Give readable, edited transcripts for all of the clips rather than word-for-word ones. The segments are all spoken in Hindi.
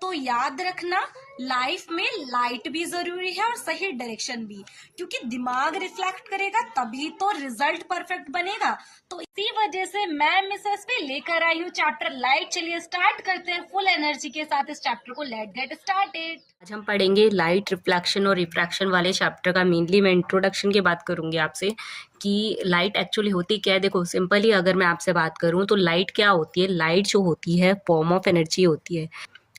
तो याद रखना, लाइफ में लाइट भी जरूरी है और सही डायरेक्शन भी, क्योंकि दिमाग रिफ्लेक्ट करेगा तभी तो रिजल्ट परफेक्ट बनेगा। तो इसी वजह से मैं मिसेस पे लेकर आई हूँ चैप्टर लाइट। चलिए स्टार्ट करते हैं फुल एनर्जी के साथ इस चैप्टर को। Let get started. आज हम पढ़ेंगे लाइट, रिफ्लेक्शन और रिफ्रैक्शन वाले चैप्टर का। मेनली मैं इंट्रोडक्शन की बात करूंगी आपसे कि लाइट एक्चुअली होती क्या है। देखो सिंपली अगर मैं आपसे बात करूं तो लाइट क्या होती है। लाइट जो होती है फॉर्म ऑफ एनर्जी होती है,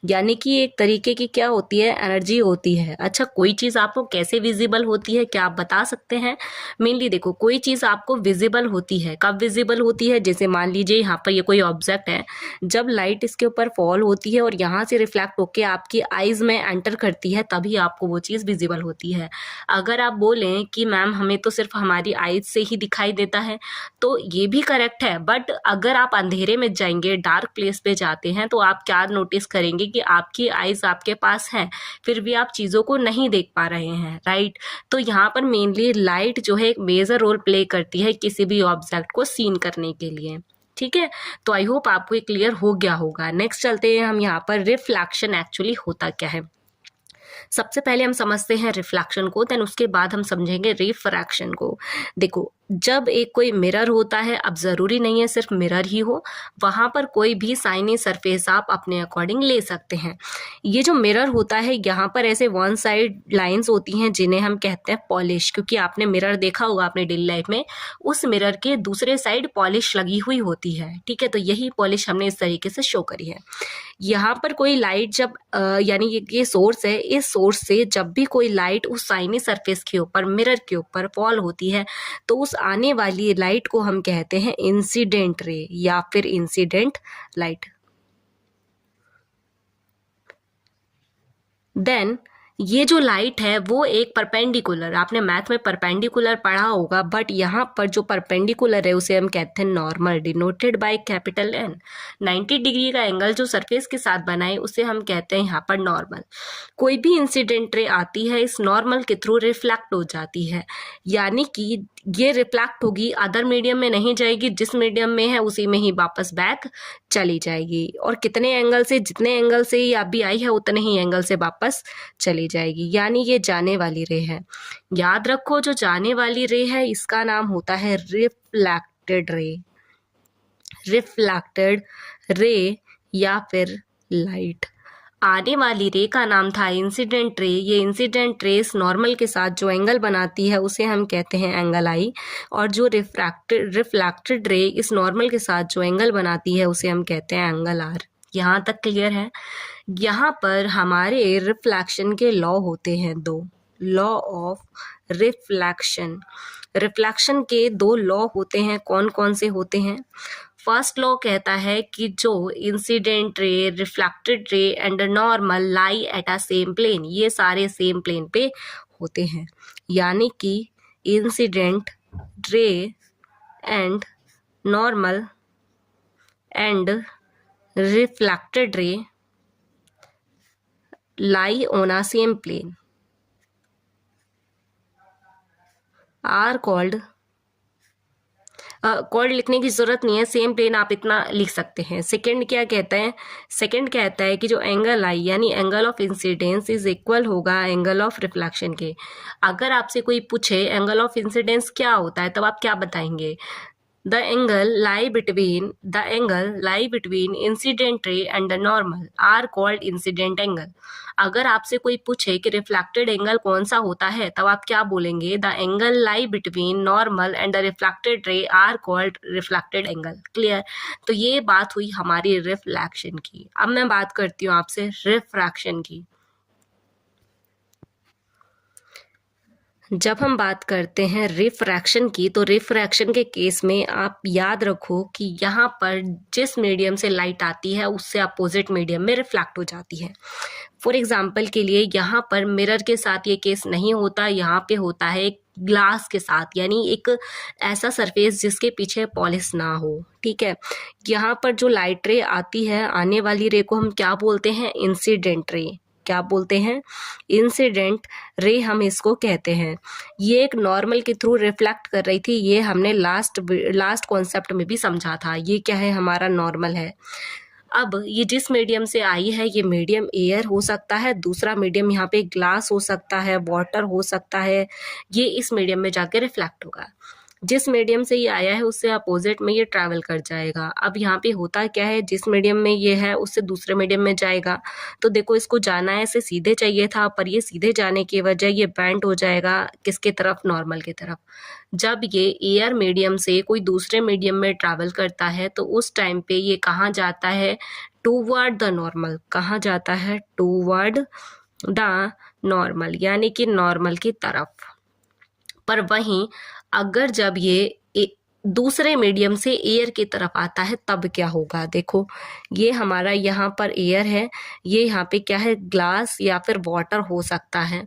यानी कि एक तरीके की क्या होती है, एनर्जी होती है। अच्छा, कोई चीज़ आपको कैसे विजिबल होती है, क्या आप बता सकते हैं? मेनली देखो, कोई चीज़ आपको विजिबल होती है, कब विजिबल होती है? जैसे मान लीजिए यहाँ पर ये कोई ऑब्जेक्ट है, जब लाइट इसके ऊपर फॉल होती है और यहाँ से रिफ्लेक्ट होके आपकी आइज में एंटर करती है, तभी आपको वो चीज़ विजिबल होती है। अगर आप बोलें कि मैम हमें तो सिर्फ हमारी आइज से ही दिखाई देता है, तो ये भी करेक्ट है। बट अगर आप अंधेरे में जाएंगे, डार्क प्लेस पे जाते हैं, तो आप क्या नोटिस करेंगे कि आपकी आइज आपके पास है, फिर भी आप चीज़ों को नहीं देख पा रहे हैं, राइट। तो यहाँ पर मेनली लाइट जो है एक मेजर रोल प्ले करती है किसी भी ऑब्जेक्ट को सीन करने के लिए। ठीक है, तो आई होप आपको ये क्लियर हो गया होगा। नेक्स्ट चलते हैं हम यहाँ पर, रिफ्लेक्शन एक्चुअली होता क्या है। सबसे पहले हम समझते हैं रिफ्लेक्शन को, देन उसके बाद हम समझेंगे रिफ्रैक्शन को। देखो, जब एक कोई मिरर होता है, अब ज़रूरी नहीं है सिर्फ मिरर ही हो, वहाँ पर कोई भी साइनी सरफेस आप अपने अकॉर्डिंग ले सकते हैं। ये जो मिरर होता है, यहाँ पर ऐसे वन साइड लाइंस होती हैं जिन्हें हम कहते हैं पॉलिश, क्योंकि आपने मिरर देखा होगा अपने डेली लाइफ में, उस मिरर के दूसरे साइड पॉलिश लगी हुई होती है। ठीक है, तो यही पॉलिश हमने इस तरीके से शो करी है। यहाँ पर कोई लाइट जब यानी ये सोर्स है, इस सोर्स से जब भी कोई लाइट उस साइनी सरफेस के ऊपर, मिरर के ऊपर फॉल होती है, तो उस आने वाली लाइट को हम कहते हैं इंसिडेंट रे या फिर इंसिडेंट लाइट। देन ये जो लाइट है वो एक परपेंडिकुलर, आपने मैथ में परपेंडिकुलर पढ़ा होगा, बट यहाँ पर जो परपेंडिकुलर है उसे हम कहते हैं normal, denoted by capital N. 90 degree का एंगल जो सरफेस के साथ बनाए उसे हम कहते हैं यहाँ पर नॉर्मल। कोई भी इंसिडेंट रे आती है, इस नॉर्मल के थ्रू रिफ्लेक्ट हो जाती है, यानी कि ये रिफ्लेक्ट होगी, अदर मीडियम में नहीं जाएगी, जिस मीडियम में है उसी में ही वापस बैक चली जाएगी। और कितने एंगल से, जितने एंगल से ये अभी आई है उतने ही एंगल से वापस चली जाएगी, यानी ये जाने वाली रे है। याद रखो, जो जाने वाली रे है इसका नाम होता है रिफ्लेक्टेड रे। रिफ्लेक्टेड रे या फिर लाइट। आने वाली रे का नाम था इंसिडेंट रे। ये इंसिडेंट रे इस नॉर्मल के साथ जो एंगल बनाती है उसे हम कहते हैं एंगल आई, और जो रिफ्लेक्टेड रे इस नॉर्मल के साथ जो एंगल बनाती है उसे हम कहते हैं एंगल आर। यहाँ तक क्लियर है? यहाँ पर हमारे रिफ्लेक्शन के लॉ होते हैं दो, लॉ ऑफ रिफ्लेक्शन। रिफ्लेक्शन के दो लॉ होते हैं, कौन कौन से होते हैं? फर्स्ट लॉ कहता है कि जो incident ray, reflected ray and normal lie at a same plane, ये सारे सेम प्लेन पे होते हैं, यानी कि incident ray and normal and reflected ray lie on a same plane are called called लिखने की जरूरत नहीं है, सेम प्लेन आप इतना लिख सकते हैं। सेकंड क्या कहता है? सेकंड कहता है कि जो एंगल आई यानी angle of incidence is equal होगा एंगल ऑफ रिफ्लेक्शन के। अगर आपसे कोई पूछे एंगल ऑफ इंसिडेंस क्या होता है, तब आप क्या बताएंगे? The angle lie between incident ray and the normal are called incident angle. अगर आपसे कोई पूछे कि रिफ्लेक्टेड एंगल कौन सा होता है, तब आप क्या बोलेंगे? The angle lie between normal and the reflected ray are called reflected angle. Clear? तो ये बात हुई हमारी रिफ्लेक्शन की। अब मैं बात करती हूँ आपसे रिफ्रैक्शन की। जब हम बात करते हैं रिफ्रैक्शन की, तो रिफ्रैक्शन के केस में आप याद रखो कि यहाँ पर जिस मीडियम से लाइट आती है उससे अपोजिट मीडियम में रिफ्लेक्ट हो जाती है। फॉर एग्जाम्पल के लिए यहाँ पर मिरर के साथ ये केस नहीं होता, यहाँ पे होता है एक ग्लास के साथ, यानी एक ऐसा सरफेस जिसके पीछे पॉलिश ना हो। ठीक है, यहाँ पर जो लाइट रे आती है, आने वाली रे को हम क्या बोलते हैं? Incident ray. क्या बोलते हैं? इंसिडेंट रे हम इसको कहते हैं। ये एक नॉर्मल के थ्रू रिफ्लेक्ट कर रही थी, ये हमने लास्ट कॉन्सेप्ट में भी समझा था। ये क्या है? हमारा नॉर्मल है। अब ये जिस मीडियम से आई है ये मीडियम एयर हो सकता है, दूसरा मीडियम यहाँ पे ग्लास हो सकता है, वाटर हो सकता है, ये इस मीडियम में जाके रिफ्लेक्ट होगा। जिस मीडियम से ये आया है उससे अपोजिट में ये ट्रैवल कर जाएगा। अब यहाँ पे होता क्या है, जिस मीडियम में ये है उससे दूसरे मीडियम में जाएगा। तो देखो इसको जाना है, ऐसे सीधे चाहिए था, पर ये सीधे जाने की वजह ये बेंट हो जाएगा किसके तरफ, नॉर्मल की तरफ। जब ये एयर मीडियम से कोई दूसरे मीडियम में ट्रैवल करता है तो उस टाइम पे ये कहाँ जाता है, टूवर्ड द नॉर्मल। कहाँ जाता है, टूवर्ड द नॉर्मल, यानी कि नॉर्मल की तरफ। पर वहीं अगर जब ये दूसरे मीडियम से एयर की तरफ आता है तब क्या होगा, देखो ये हमारा यहाँ पर एयर है, ये यहाँ पे क्या है, ग्लास या फिर वाटर हो सकता है।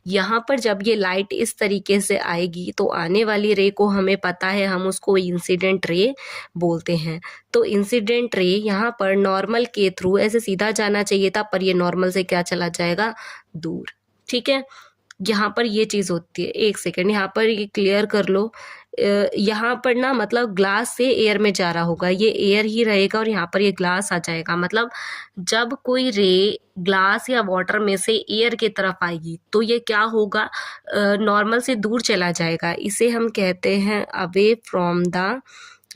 यहाँ पर जब ये लाइट इस तरीके से आएगी तो आने वाली रे को हमें पता है, हम उसको इंसिडेंट रे बोलते हैं। तो इंसिडेंट रे यहाँ पर नॉर्मल के थ्रू ऐसे सीधा जाना चाहिए था, पर ये नॉर्मल से क्या चला जाएगा, दूर। ठीक है, यहाँ पर ये चीज़ होती है। एक सेकेंड, यहाँ पर ये क्लियर कर लो। यहाँ पर ना मतलब ग्लास से एयर में जा रहा होगा, ये एयर ही रहेगा और यहाँ पर ये ग्लास आ जाएगा। मतलब जब कोई रे ग्लास या वाटर में से एयर की तरफ आएगी तो ये क्या होगा, नॉर्मल से दूर चला जाएगा। इसे हम कहते हैं away from the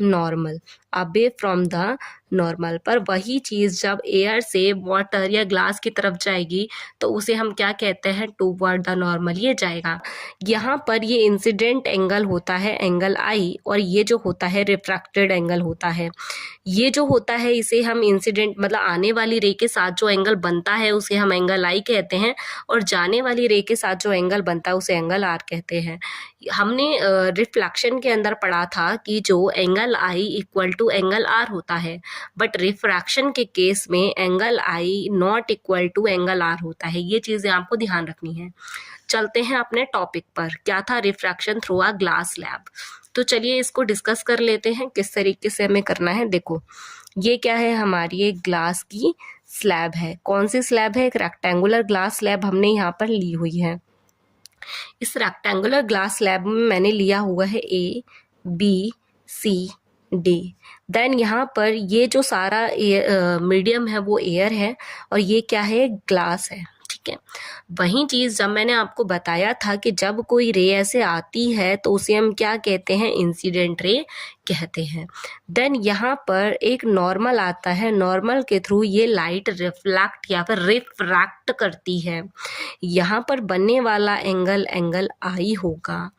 normal, away from the normal. पर वही चीज़ जब एयर से वाटर या ग्लास की तरफ जाएगी तो उसे हम क्या कहते हैं, टूवर्ड द नॉर्मल ये जाएगा। यहाँ पर ये इंसिडेंट एंगल होता है, एंगल आई, और ये जो होता है रिफ्रैक्टेड एंगल होता है। ये जो होता है इसे हम इंसिडेंट मतलब आने वाली रे के साथ जो एंगल बनता है उसे हम एंगल आई कहते हैं, और जाने वाली रे के साथ जो एंगल बनता है उसे एंगल आर कहते हैं। हमने रिफ्लेक्शन के अंदर पढ़ा था कि जो angle I equal to angle R होता है, बट रिफ्रैक्शन के केस में angle I not equal to angle R होता है। ये चीज़ें आपको ध्यान रखनी है। चलते हैं अपने टॉपिक पर, क्या था, refraction through a glass slab. तो चलिए इसको डिस्कस कर लेते हैं किस तरीके से हमें करना है। देखो ये क्या है, हमारी एक ग्लास की स्लैब है। कौन सी स्लैब है, एक रेक्टेंगुलर ग्लास स्लैब हमने यहाँ पर ली हुई है। इस रेक्टेंगुलर ग्लास स्लैब में मैंने लिया हुआ है A B C D. Then यहाँ पर ये जो सारा मीडियम है वो एयर है और ये क्या है, ग्लास है। ठीक है, वही चीज़ जब मैंने आपको बताया था कि जब कोई रे ऐसे आती है तो उसे हम क्या कहते हैं, इंसिडेंट रे कहते हैं। देन यहाँ पर एक नॉर्मल आता है, नॉर्मल के थ्रू ये लाइट रिफ्लेक्ट या फिर रिफ्रैक्ट करती है। यहाँ पर बनने वाला एंगल एंगल आई होगा।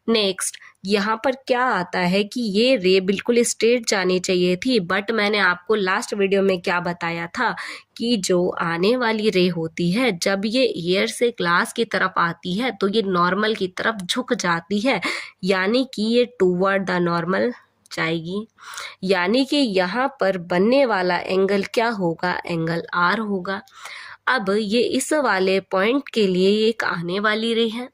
नेक्स्ट यहाँ पर क्या आता है कि ये रे बिल्कुल स्ट्रेट जानी चाहिए थी, बट मैंने आपको लास्ट वीडियो में क्या बताया था कि जो आने वाली रे होती है जब ये एयर से ग्लास की तरफ आती है तो ये नॉर्मल की तरफ झुक जाती है, यानी कि ये टूवर्ड द नॉर्मल जाएगी। यानी कि यहाँ पर बनने वाला एंगल क्या होगा, एंगल आर होगा। अब ये इस वाले पॉइंट के लिए एक आने वाली रे है।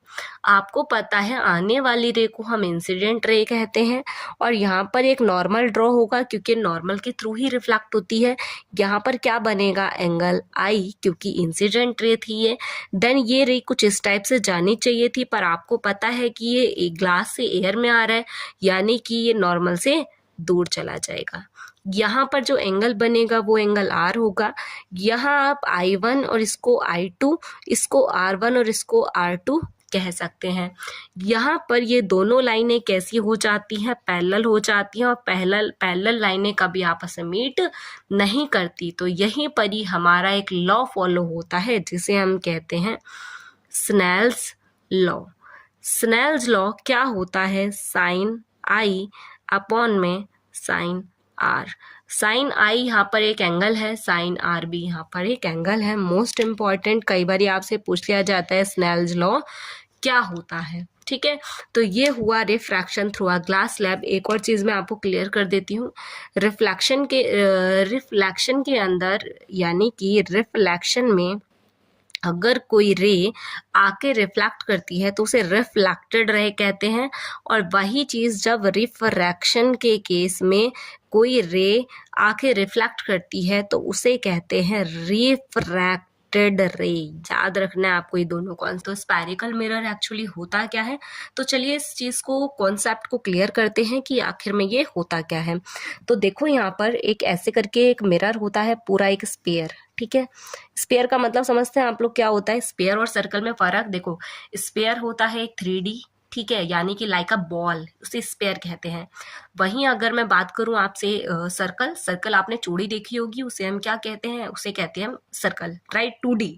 आपको पता है आने वाली रे को हम इंसिडेंट रे कहते हैं, और यहाँ पर एक नॉर्मल ड्रॉ होगा क्योंकि नॉर्मल के थ्रू ही रिफ्लेक्ट होती है। यहाँ पर क्या बनेगा, एंगल आई, क्योंकि इंसिडेंट रे थी ये। देन ये रे कुछ इस टाइप से जानी चाहिए थी, पर आपको पता है कि ये ग्लास से एयर में आ रहा है, यानी कि ये नॉर्मल से दूर चला जाएगा। यहाँ पर जो एंगल बनेगा वो एंगल आर होगा। यहाँ आप I1 और इसको I2, इसको R1 और इसको R2 कह सकते हैं। यहाँ पर ये दोनों लाइनें कैसी हो जाती हैं, पैरेलल हो जाती हैं, और पैरेलल लाइनें कभी आपस में मीट नहीं करती। तो यहीं पर ही हमारा एक लॉ फॉलो होता है जिसे हम कहते हैं स्नेल्स लॉ। स्नेल्स लॉ क्या होता है, साइन आई अपॉन में साइन आर। साइन आई यहाँ पर एक एंगल है, साइन आर भी यहाँ पर एक एंगल है। मोस्ट इम्पॉर्टेंट, कई बार आपसे पूछ लिया जाता है स्नेल्स लॉ क्या होता है। ठीक है, तो ये हुआ refraction through a glass slab. एक और चीज़ मैं आपको क्लियर कर देती हूँ, रिफ्लेक्शन के अंदर, यानी कि रिफ्लेक्शन में अगर कोई रे आके रिफ्लेक्ट करती है तो उसे रिफ्लेक्टेड रे कहते हैं, और वही चीज़ जब रिफ्रैक्शन के केस में कोई रे आके रिफ्लेक्ट करती है तो उसे कहते हैं रिफ्रैक्टेड रिफ्लेक्टेड रे, याद रखना है आपको ये दोनों कॉन्सेप्ट। तो स्फेरिकल मिरर एक्चुअली होता क्या है, तो चलिए इस चीज़ को कॉन्सेप्ट को क्लियर करते हैं कि आखिर में ये होता क्या है। तो देखो यहाँ पर एक ऐसे करके एक मिरर होता है, पूरा एक स्फीयर, ठीक है। स्फीयर का मतलब समझते हैं आप लोग क्या होता है। स्फीयर और सर्कल में फर्क देखो, स्फीयर होता है एक 3D, ठीक है, यानी कि लाइक अ बॉल, उसे स्फीयर कहते हैं। वहीं अगर मैं बात करूं आपसे सर्कल, सर्कल आपने चूड़ी देखी होगी, उसे हम क्या कहते हैं, उसे कहते हैं सर्कल, राइट, 2D।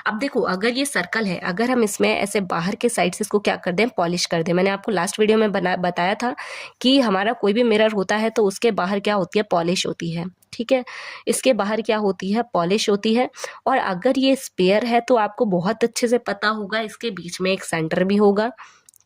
अब देखो अगर ये सर्कल है, अगर हम इसमें ऐसे बाहर के साइड से इसको क्या कर दें, पॉलिश कर दें। मैंने आपको लास्ट वीडियो में बताया था कि हमारा कोई भी मिरर होता है तो उसके बाहर क्या होती है, पॉलिश होती है, ठीक है। इसके बाहर क्या होती है, पॉलिश होती है। और अगर ये स्पेयर है तो आपको बहुत अच्छे से पता होगा इसके बीच में एक सेंटर भी होगा।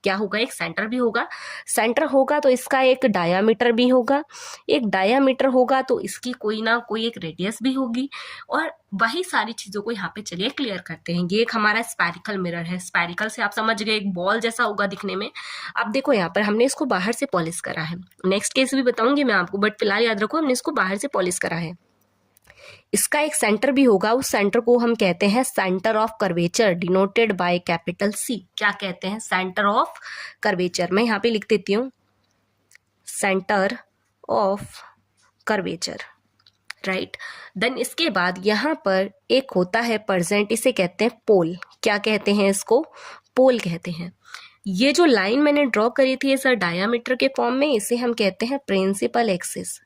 क्या होगा, एक सेंटर भी होगा। सेंटर होगा तो इसका एक डायामीटर भी होगा, एक डायामीटर होगा तो इसकी कोई ना कोई एक रेडियस भी होगी। और वही सारी चीजों को यहाँ पे चलिए क्लियर करते हैं। ये एक हमारा स्फेरिकल मिरर है। स्फेरिकल से आप समझ गए, एक बॉल जैसा होगा दिखने में। अब देखो यहाँ पर हमने इसको बाहर से पॉलिश करा है, नेक्स्ट केस भी बताऊंगी मैं आपको, बट फिलहाल याद रखो हमने इसको बाहर से पॉलिश करा है। इसका एक सेंटर भी होगा, उस सेंटर को हम कहते हैं centre of curvature, denoted by capital C। क्या कहते हैं, सेंटर ऑफ कर्वेचर। मैं यहाँ पे लिख देती हूँ centre of curvature, right. Then इसके बाद यहाँ पर एक होता है प्रेजेंट, इसे कहते हैं पोल। क्या कहते हैं इसको, पोल कहते हैं। ये जो लाइन मैंने ड्रॉ करी थी सर डायामीटर के फॉर्म में, इसे हम कहते हैं प्रिंसिपल एक्सिस,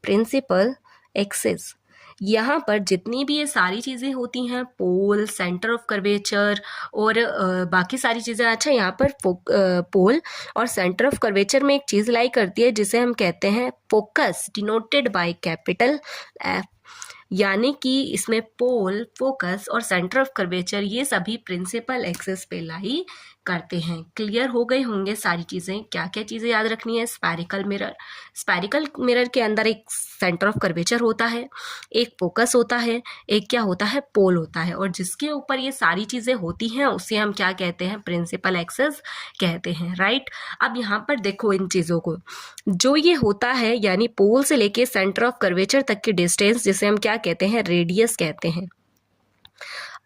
प्रिंसिपल एक्सिस। यहाँ पर जितनी भी ये सारी चीज़ें होती हैं, पोल, सेंटर ऑफ कर्वेचर और बाकी सारी चीज़ें। अच्छा, यहाँ पर पोल और सेंटर ऑफ कर्वेचर में एक चीज़ लाई करती है जिसे हम कहते हैं focus, denoted by capital F। यानी कि इसमें पोल, फोकस और सेंटर ऑफ कर्वेचर ये सभी प्रिंसिपल एक्सिस पे लाई करते हैं। क्लियर हो गई होंगे सारी चीज़ें। क्या क्या चीज़ें याद रखनी है, स्फेरिकल मिरर, स्फेरिकल मिरर के अंदर एक सेंटर ऑफ कर्वेचर होता है, एक फोकस होता है, एक क्या होता है, पोल होता है। और जिसके ऊपर ये सारी चीज़ें होती हैं उसे हम क्या कहते हैं, प्रिंसिपल एक्सिस कहते हैं, राइट। अब यहाँ पर देखो इन चीज़ों को, जो ये होता है यानी पोल से लेके सेंटर ऑफ कर्वेचर तक की डिस्टेंस, जिसे हम क्या कहते हैं, रेडियस कहते हैं।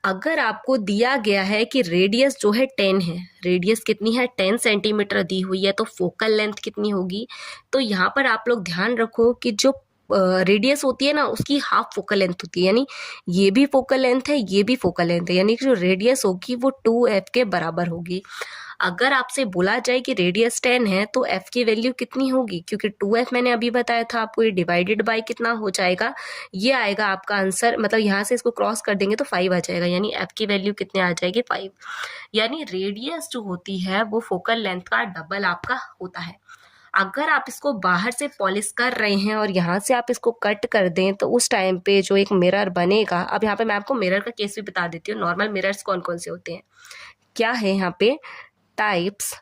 अगर आपको दिया गया है कि रेडियस जो है 10 है, रेडियस कितनी है, 10 सेंटीमीटर दी हुई है, तो फोकल लेंथ कितनी होगी। तो यहाँ पर आप लोग ध्यान रखो कि जो रेडियस होती है ना, उसकी हाफ फोकल लेंथ होती है, यानी ये भी फोकल लेंथ है, ये भी फोकल लेंथ है, यानी कि जो रेडियस होगी वो 2f के बराबर होगी। अगर आपसे बोला जाए कि रेडियस 10 है तो f की वैल्यू कितनी होगी, क्योंकि 2f मैंने अभी बताया था आपको, ये डिवाइडेड बाय कितना हो जाएगा, ये आएगा आपका आंसर, मतलब यहाँ से इसको क्रॉस कर देंगे तो 5 आ जाएगा, यानी f की वैल्यू कितने आ जाएगी, 5। यानी रेडियस जो होती है वो फोकल लेंथ का डबल आपका होता है। अगर आप इसको बाहर से पॉलिश कर रहे हैं और यहाँ से आप इसको कट कर दें तो उस टाइम पे जो एक मिरर बनेगा, अब यहाँ पे मैं आपको मिरर का केस भी बता देती हूँ। नॉर्मल मिरर्स कौन कौन से होते हैं, क्या है यहाँ पे, टाइप्स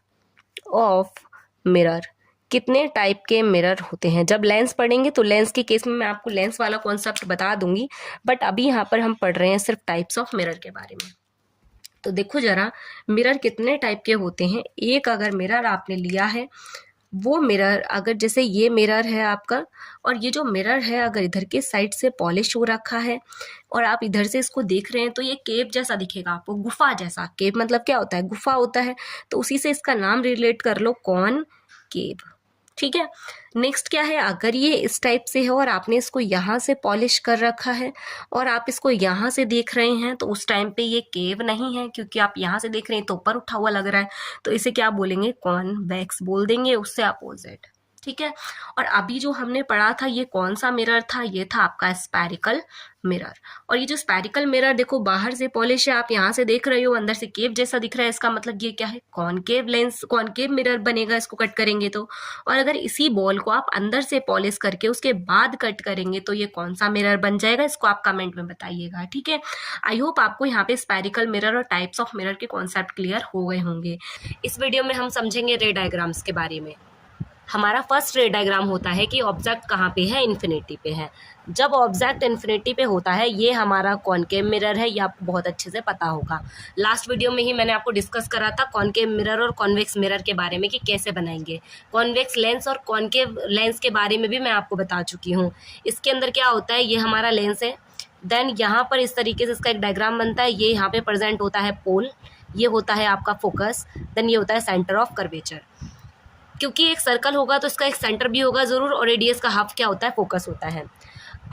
ऑफ मिरर, कितने टाइप के मिरर होते हैं। जब लेंस पढ़ेंगे तो लेंस के केस में मैं आपको लेंस वाला कॉन्सेप्ट बता दूंगी, बट अभी यहाँ पर हम पढ़ रहे हैं सिर्फ टाइप्स ऑफ मिरर के बारे में। तो देखो जरा मिरर कितने टाइप के होते हैं। एक अगर मिरर आपने लिया है, वो मिरर अगर जैसे ये मिरर है आपका, और ये जो मिरर है अगर इधर के साइड से पॉलिश हो रखा है और आप इधर से इसको देख रहे हैं तो ये केव जैसा दिखेगा आपको, गुफा जैसा। केव मतलब क्या होता है, गुफा होता है, तो उसी से इसका नाम रिलेट कर लो, कौन, केव, ठीक है। नेक्स्ट क्या है, अगर ये इस टाइप से है और आपने इसको यहाँ से पॉलिश कर रखा है और आप इसको यहाँ से देख रहे हैं तो उस टाइम पे ये केव नहीं है, क्योंकि आप यहाँ से देख रहे हैं तो ऊपर उठा हुआ लग रहा है, तो इसे क्या बोलेंगे, कॉन्वेक्स बोल देंगे, उससे अपोजिट, ठीक है। और अभी जो हमने पढ़ा था ये कौन सा मिरर था, ये था आपका स्फेरिकल मिरर। और ये जो स्फेरिकल मिरर देखो बाहर से पॉलिश है, आप यहाँ से देख रहे हो अंदर से केव जैसा दिख रहा है, इसका मतलब ये क्या है, कॉनकेव लेंस, कॉनकेव मिरर बनेगा इसको कट करेंगे तो। और अगर इसी बॉल को आप अंदर से पॉलिश करके उसके बाद कट करेंगे तो ये कौन सा मिरर बन जाएगा, इसको आप कमेंट में बताइएगा, ठीक है। आई होप आपको यहाँ पे स्फेरिकल मिरर और टाइप्स ऑफ मिरर के कॉन्सेप्ट क्लियर हो गए होंगे। इस वीडियो में हम समझेंगे रे डायग्राम्स के बारे में। हमारा फर्स्ट रे डायग्राम होता है कि ऑब्जेक्ट कहाँ पे है, इन्फिनिटी पे है। जब ऑब्जेक्ट इन्फिनिटी पे होता है, ये हमारा कॉनकेव मिरर है, ये आपको बहुत अच्छे से पता होगा। लास्ट वीडियो में ही मैंने आपको डिस्कस करा था कॉनकेव मिरर और कॉन्वेक्स मिरर के बारे में कि कैसे बनाएंगे। कॉन्वेक्स लेंस और कॉनकेव लेंस के बारे में भी मैं आपको बता चुकी हूँ। इसके अंदर क्या होता है, ये हमारा लेंस है, देन यहाँ पर इस तरीके से इसका एक डायग्राम बनता है। ये यहाँ पे प्रेजेंट होता है पोल, ये होता है आपका फोकस, देन ये होता है सेंटर ऑफ कर्वेचर। क्योंकि एक सर्कल होगा तो इसका एक सेंटर भी होगा ज़रूर, और रेडियस का हाफ क्या होता है, फोकस होता है।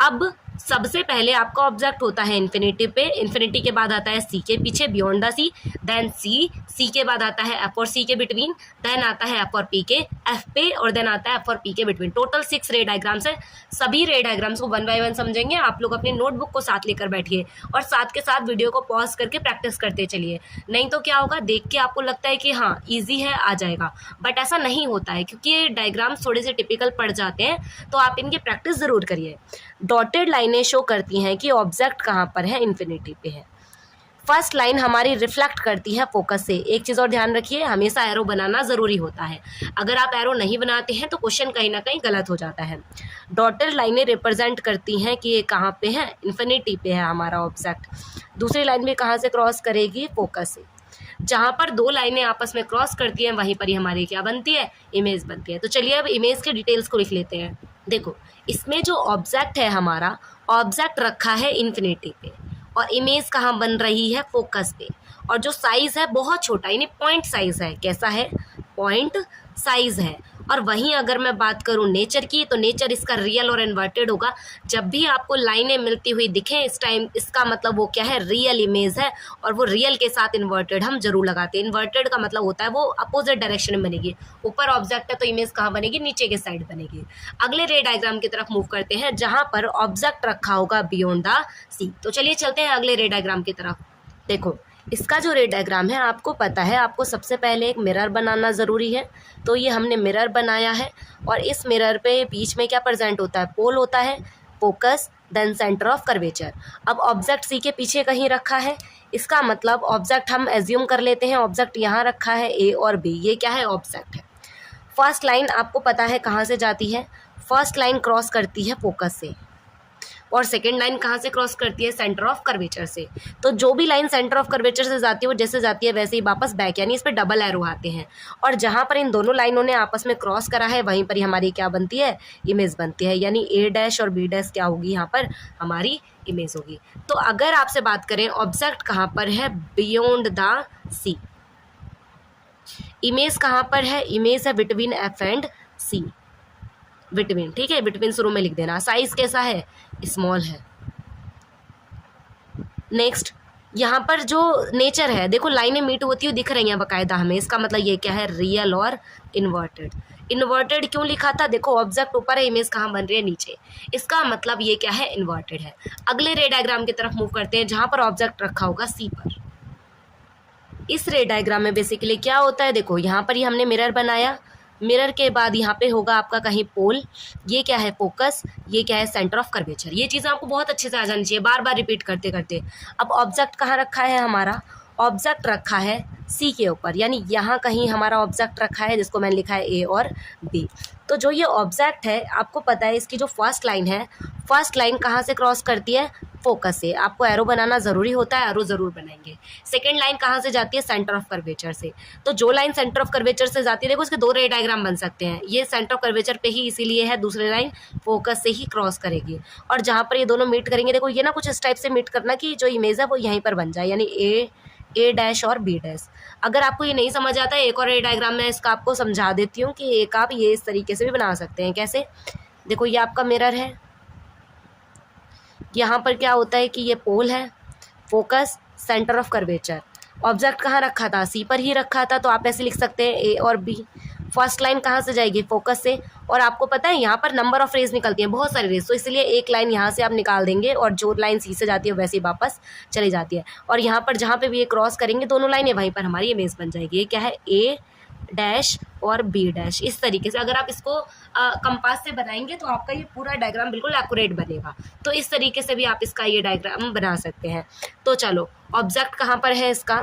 अब सबसे पहले आपका ऑब्जेक्ट होता है इन्फिनिटी पे, इन्फिनिटी के बाद आता है सी के पीछे, बियॉन्ड द सी, देन सी के बाद आता है एफ और सी के बिटवीन, देन आता है एफ और पी के एफ पे, और देन आता है एफ और पी के बिटवीन। टोटल 6 रे डायग्राम्स है। सभी रे डायग्राम्स को 1 बाय 1 समझेंगे। आप लोग अपनी नोटबुक को साथ लेकर बैठिए और साथ के साथ वीडियो को पॉज करके प्रैक्टिस करते चलिए। नहीं तो क्या होगा, देख के आपको लगता है कि हाँ ईजी है, आ जाएगा, बट ऐसा नहीं होता है, क्योंकि ये डायग्राम्स थोड़े से टिपिकल पड़ जाते हैं, तो आप इनकी प्रैक्टिस ज़रूर करिए। डॉटेड लाइनें शो करती हैं कि ऑब्जेक्ट कहाँ पर है, इन्फिनिटी पे है। फर्स्ट लाइन हमारी रिफ्लेक्ट करती है फोकस से। एक चीज़ और ध्यान रखिए, हमेशा एरो बनाना ज़रूरी होता है। अगर आप एरो नहीं बनाते हैं तो क्वेश्चन कहीं ना कहीं गलत हो जाता है। डॉटेड लाइनें रिप्रेजेंट करती हैं कि ये कहाँ पे है, इन्फिनिटी पे है हमारा ऑब्जेक्ट। दूसरी लाइन भी कहाँ से क्रॉस करेगी, फोकस से। जहाँ पर 2 लाइनें आपस में क्रॉस करती हैं वहीं पर ही हमारी क्या बनती है, इमेज बनती है। तो चलिए अब इमेज के डिटेल्स को लिख लेते हैं। देखो, इसमें जो ऑब्जेक्ट है हमारा, ऑब्जेक्ट रखा है इन्फिनिटी पे, और इमेज कहाँ बन रही है, फोकस पे। और जो साइज़ है बहुत छोटा, यानी पॉइंट साइज़ है। कैसा है, पॉइंट साइज़ है। और वहीं अगर मैं बात करूँ नेचर की, तो नेचर इसका रियल और इन्वर्टेड होगा। जब भी आपको लाइनें मिलती हुई दिखें इस टाइम, इसका मतलब वो क्या है, रियल इमेज है, और वो रियल के साथ इन्वर्टेड हम जरूर लगाते हैं। इन्वर्टेड का मतलब होता है वो अपोजिट डायरेक्शन में बनेगी। ऊपर ऑब्जेक्ट है तो इमेज कहाँ बनेगी, नीचे के साइड बनेगी। अगले रे डायग्राम की तरफ मूव करते हैं, जहाँ पर ऑब्जेक्ट रखा होगा बियॉन्ड द सी। तो चलिए चलते हैं अगले रे डायग्राम की तरफ। देखो, इसका जो रे डायग्राम है, आपको पता है आपको सबसे पहले एक मिरर बनाना ज़रूरी है। तो ये हमने मिरर बनाया है, और इस मिरर पे बीच में क्या प्रेजेंट होता है, पोल होता है, focus, then centre of curvature. अब ऑब्जेक्ट सी के पीछे कहीं रखा है, इसका मतलब ऑब्जेक्ट हम एज्यूम कर लेते हैं, ऑब्जेक्ट यहाँ रखा है ए और बी, ये क्या है, ऑब्जेक्ट है। फर्स्ट लाइन आपको पता है कहाँ से जाती है, फर्स्ट लाइन क्रॉस करती है फोकस से, और सेकेंड लाइन कहाँ से क्रॉस करती है, सेंटर ऑफ कर्वेचर से। तो जो भी लाइन सेंटर ऑफ कर्वेचर से जाती है वो जैसे जाती है वैसे ही वापस बैक, यानी इस पर डबल एरो आते हैं। और जहाँ पर इन दोनों लाइनों ने आपस में क्रॉस करा है वहीं पर ही हमारी क्या बनती है, इमेज बनती है। यानी ए डैश और बी डैश क्या होगी, यहाँ पर हमारी इमेज होगी। तो अगर आपसे बात करें ऑब्जेक्ट कहाँ पर है, बियॉन्ड द सी, इमेज कहाँ पर है, इमेज है between F and C, between, ठीक है, बिटवीन शुरू में लिख देना। साइज कैसा है, स्मॉल है। नेक्स्ट, यहाँ पर जो नेचर है, देखो लाइनें मीट होती हुई दिख रही हैं बाकायदा हमें, इसका मतलब ये क्या है, रियल और इन्वर्टेड। इन्वर्टेड क्यों लिखा था, देखो ऑब्जेक्ट ऊपर है, इमेज कहाँ बन रही है, नीचे, इसका मतलब ये क्या है, इन्वर्टेड है। अगले रे डायग्राम की तरफ मूव करते हैं, जहाँ पर ऑब्जेक्ट रखा होगा सी पर। इस रे डायग्राम में बेसिकली क्या होता है, देखो यहाँ पर ही हमने मिरर बनाया, मिरर के बाद यहाँ पे होगा आपका कहीं पोल, ये क्या है, फोकस, ये क्या है, सेंटर ऑफ कर्वेचर। ये चीज़ें आपको बहुत अच्छे से आ जानी चाहिए, बार बार रिपीट करते करते। अब ऑब्जेक्ट कहाँ रखा है हमारा, ऑब्जेक्ट रखा है सी के ऊपर, यानी यहाँ कहीं हमारा ऑब्जेक्ट रखा है, जिसको मैंने लिखा है ए और बी। तो जो ये ऑब्जेक्ट है, आपको पता है इसकी जो फर्स्ट लाइन है, फर्स्ट लाइन कहाँ से क्रॉस करती है, फोकस से। आपको एरो बनाना ज़रूरी होता है, एरो ज़रूर बनाएंगे। सेकेंड लाइन कहाँ से जाती है, सेंटर ऑफ कर्वेचर से। तो जो लाइन सेंटर ऑफ कर्वेचर से जाती है, देखो उसके 2 रे डायग्राम बन सकते हैं। ये सेंटर ऑफ कर्वेचर पे ही इसीलिए है, दूसरी लाइन फोकस से ही क्रॉस करेगी। और जहाँ पर ये दोनों मीट करेंगे, देखो ये ना कुछ इस टाइप से मीट करना कि जो इमेज है वो यहीं पर बन जाए, यानी ए डैश और बी डैश। अगर आपको ये नहीं समझ आता है, एक और रे डायग्राम में इसका आपको समझा देती हूँ कि एक आप ये इस तरीके से भी बना सकते हैं। कैसे, देखो ये आपका मिरर है, यहाँ पर क्या होता है कि ये पोल है, focus, centre of curvature. Object कहाँ रखा था, सी पर ही रखा था, तो आप ऐसे लिख सकते हैं ए और बी। फर्स्ट लाइन कहाँ से जाएगी, फोकस से। और आपको पता है यहाँ पर नंबर ऑफ रेज निकलती हैं, बहुत सारी रेज, तो इसलिए एक लाइन यहाँ से आप निकाल देंगे, और जो लाइन सी से जाती है वैसे ही वापस चली जाती है। और यहाँ पर जहाँ पे भी ये क्रॉस करेंगे दोनों लाइनें, वहीं पर हमारी इमेज बन जाएगी। ये क्या है, ए डैश और बी डैश। इस तरीके से अगर आप इसको कंपास से बनाएंगे तो आपका ये पूरा डायग्राम बिल्कुल एक्यूरेट बनेगा। तो इस तरीके से भी आप इसका ये डायग्राम बना सकते हैं। तो चलो, ऑब्जेक्ट कहाँ पर है इसका,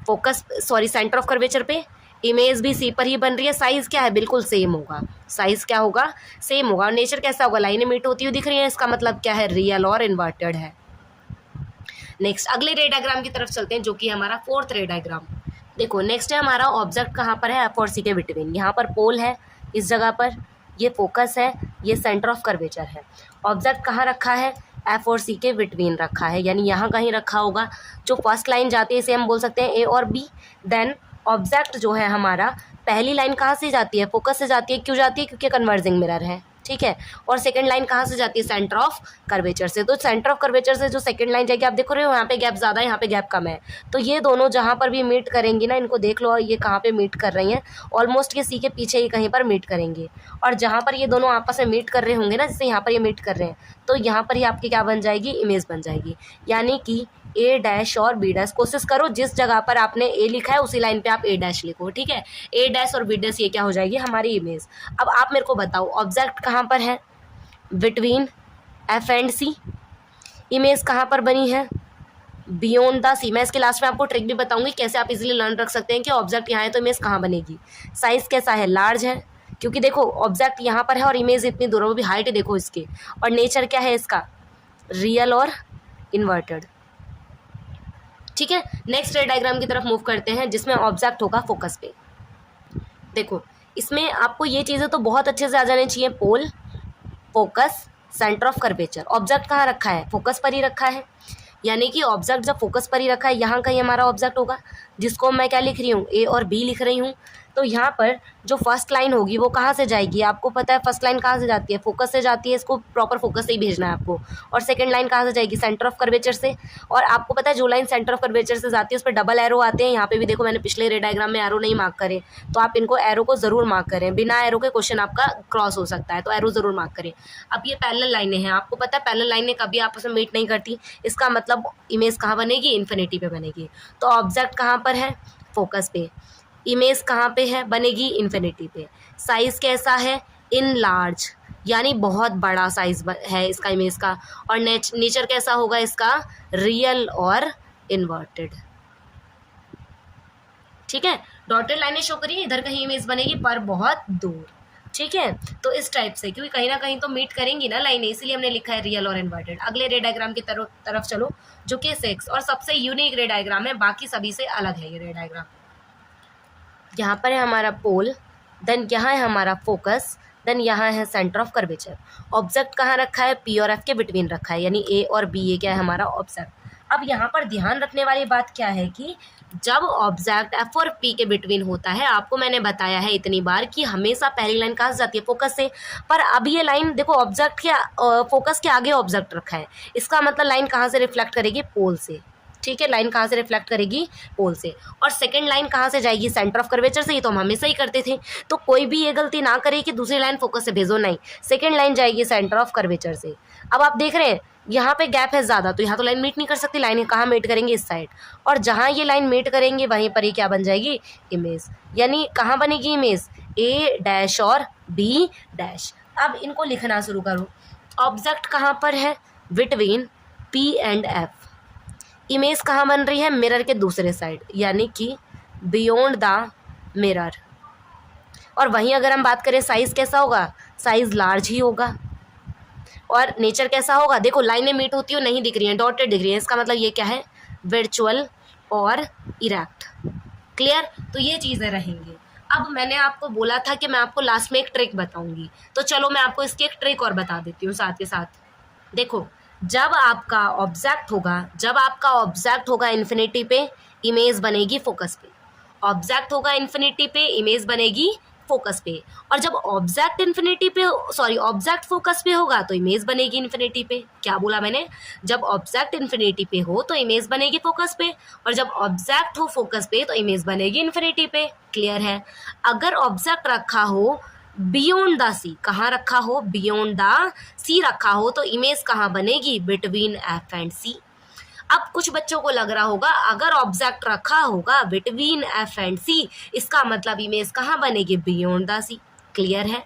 focus, sorry, centre of curvature पे, इमेज भी सी पर ही बन रही है। साइज़ क्या है, बिल्कुल सेम होगा, साइज़ क्या होगा, सेम होगा। और नेचर कैसा होगा, लाइनें मीट होती हुई दिख रही है, इसका मतलब क्या है, रियल और इन्वर्टेड है। नेक्स्ट अगले रे डायग्राम की तरफ चलते हैं, जो कि हमारा 4th रे डायग्राम। देखो नेक्स्ट है हमारा ऑब्जेक्ट कहाँ पर है, एफ और सी के बिटवीन। यहाँ पर पोल है इस जगह पर, ये फोकस है, ये सेंटर ऑफ कर्वेचर है। ऑब्जेक्ट कहाँ रखा है, एफ और सी के बिटवीन रखा है, यानी यहाँ कहीं रखा होगा। जो फर्स्ट लाइन जाती है इसे हम बोल सकते हैं ए और बी। देन ऑब्जेक्ट जो है हमारा, पहली लाइन कहाँ से जाती है, फोकस से जाती है। क्यों जाती है? क्योंकि कन्वर्जिंग मिरर है, ठीक है। और सेकंड लाइन कहाँ से जाती है? सेंटर ऑफ कर्वेचर से। तो सेंटर ऑफ कर्वेचर से जो सेकंड लाइन जाएगी, आप देखो रहे हो यहाँ पे गैप ज़्यादा है, यहाँ पे गैप कम है। तो ये दोनों जहाँ पर भी मीट करेंगी ना, इनको देख लो ये कहाँ पे मीट कर रही हैं। ऑलमोस्ट ये सी के पीछे ही कहीं पर मीट करेंगे। और जहाँ पर ये दोनों आपस में मीट कर रहे होंगे ना, जैसे यहाँ पर ये मीट कर रहे हैं, तो यहाँ पर ही आपकी क्या बन जाएगी? इमेज बन जाएगी। यानी कि ए डैश और बी डैश, कोशिश करो जिस जगह पर आपने ए लिखा है उसी लाइन पे आप ए डैश लिखो, ठीक है। ए डैश और बी डैश ये क्या हो जाएगी? हमारी इमेज। अब आप मेरे को बताओ ऑब्जेक्ट कहाँ पर है? Between F and C. Image कहाँ पर बनी है? Beyond the C. मैं इसके लास्ट में आपको ट्रिक भी बताऊंगी कैसे आप इजीली लर्न रख सकते हैं कि ऑब्जेक्ट यहाँ है तो इमेज कहाँ बनेगी। साइज कैसा है? लार्ज है, क्योंकि देखो ऑब्जेक्ट यहाँ पर है और इमेज इतनी दूर है, वो भी हाइट देखो इसकी। और नेचर क्या है इसका? रियल और इन्वर्टेड, ठीक है। नेक्स्ट रे डायग्राम की तरफ मूव करते हैं, जिसमें ऑब्जेक्ट होगा फोकस पे। देखो इसमें आपको ये चीज़ें तो बहुत अच्छे से आ जानी चाहिए। Pole, focus, centre of curvature. Object कहाँ रखा है? फोकस पर ही रखा है। यानी कि ऑब्जेक्ट जब फोकस पर ही रखा है, यहाँ कहीं हमारा ऑब्जेक्ट होगा, जिसको मैं क्या लिख रही हूँ? ए और बी लिख रही हूँ। तो यहाँ पर जो फर्स्ट लाइन होगी वो कहाँ से जाएगी? आपको पता है फर्स्ट लाइन कहाँ से जाती है? फोकस से जाती है। इसको प्रॉपर फोकस से ही भेजना है आपको। और सेकंड लाइन कहाँ से जाएगी? सेंटर ऑफ कर्वेचर से। और आपको पता है जो लाइन सेंटर ऑफ कर्वेचर से जाती है उस पर डबल एरो आते हैं। यहाँ पे भी देखो मैंने पिछले रे डायग्राम में एरो नहीं मार्क करे, तो आप इनको एरो को ज़रूर मार्क करें। बिना एरो के क्वेश्चन आपका क्रॉस हो सकता है, तो एरो ज़रूर मार्क करें। अब ये पैरेलल लाइनें हैं, आपको पता है पैरेलल लाइनें कभी आपस में मीट नहीं करती। इसका मतलब इमेज कहाँ बनेगी? इन्फिनिटी पे बनेगी। तो ऑब्जेक्ट कहाँ पर है? फोकस पे। इमेज कहाँ पे है? बनेगी इन्फिनिटी पे। साइज कैसा है? इन लार्ज, यानी बहुत बड़ा साइज है इसका इमेज का। और नेचर कैसा होगा इसका? रियल और इन्वर्टेड, ठीक है। डॉटेड लाइनें शो करिए, इधर कहीं इमेज बनेगी पर बहुत दूर, ठीक है। तो इस टाइप से, क्योंकि कहीं ना कहीं तो मीट करेंगी ना लाइनें, इसीलिए हमने लिखा है रियल और इन्वर्टेड। अगले रे डायग्राम की तरफ चलो, जो कि 6 और सबसे यूनिक रे डायग्राम है, बाकी सभी से अलग है ये रे डायग्राम। यहाँ पर है हमारा पोल, देन यहाँ है हमारा फोकस, देन यहाँ है सेंटर ऑफ कर्वेचर। ऑब्जेक्ट कहाँ रखा है? पी और एफ के बिटवीन रखा है, यानी ए और बी ये क्या है? हमारा ऑब्जेक्ट। अब यहाँ पर ध्यान रखने वाली बात क्या है कि जब ऑब्जेक्ट एफ और पी के बिटवीन होता है, आपको मैंने बताया है इतनी बार कि हमेशा पहली लाइन कहाँ से जाती है? फोकस से। पर अब ये लाइन देखो ऑब्जेक्ट के फोकस के आगे ऑब्जेक्ट रखा है, इसका मतलब लाइन कहाँ से रिफ्लेक्ट करेगी? पोल से, ठीक है। लाइन कहाँ से रिफ्लेक्ट करेगी? पोल से। और सेकंड लाइन कहाँ से जाएगी? सेंटर ऑफ कर्वेचर से। ही तो हम हमेशा ही करते थे, तो कोई भी ये गलती ना करे कि दूसरी लाइन फोकस से भेजो, नहीं, सेकंड लाइन जाएगी सेंटर ऑफ कर्वेचर से। अब आप देख रहे हैं यहाँ पे गैप है ज़्यादा, तो यहाँ तो लाइन मीट नहीं कर सकती। लाइन कहाँ मीट करेंगे? इस साइड। और जहाँ ये लाइन मीट करेंगे वहीं पर ही क्या बन जाएगी? इमेज। यानी कहाँ बनेगी इमेज? ए डैश और बी डैश। अब इनको लिखना शुरू करो। ऑब्जेक्ट कहाँ पर है? Between P and F. Image कहाँ बन रही है? मिरर के दूसरे साइड, यानी कि बियॉन्ड द मिरर। और वहीं अगर हम बात करें साइज कैसा होगा? साइज लार्ज ही होगा। और नेचर कैसा होगा? देखो लाइनें मीट होती हो नहीं दिख रही हैं, डॉटेड दिख रही हैं, इसका मतलब ये क्या है? वर्चुअल और इरेक्ट। क्लियर? तो ये चीज़ें रहेंगी। अब मैंने आपको बोला था कि मैं आपको लास्ट में एक ट्रिक बताऊंगी, तो चलो मैं आपको इसकी एक ट्रिक और बता देती हूँ साथ के साथ। देखो जब आपका ऑब्जेक्ट होगा इन्फिनिटी पे, इमेज बनेगी फोकस पे। ऑब्जेक्ट होगा इन्फिनिटी पे, इमेज बनेगी फोकस पे। और जब ऑब्जेक्ट फोकस पे होगा तो इमेज बनेगी इन्फिनिटी पे। क्या बोला मैंने? जब ऑब्जेक्ट इन्फिनिटी पे हो तो इमेज बनेगी फोकस पे, और जब ऑब्जेक्ट हो फोकस पे तो इमेज बनेगी इन्फिनिटी पे। क्लियर है? अगर ऑब्जेक्ट रखा हो बियॉन्ड द सी, कहाँ रखा हो? बियॉन्ड द सी रखा हो, तो इमेज कहाँ बनेगी? बिटवीन एफ एंड सी। अब कुछ बच्चों को लग रहा होगा अगर ऑब्जेक्ट रखा होगा बिटवीन एफ एंड सी, इसका मतलब इमेज कहाँ बनेगी? Beyond the C. क्लियर है?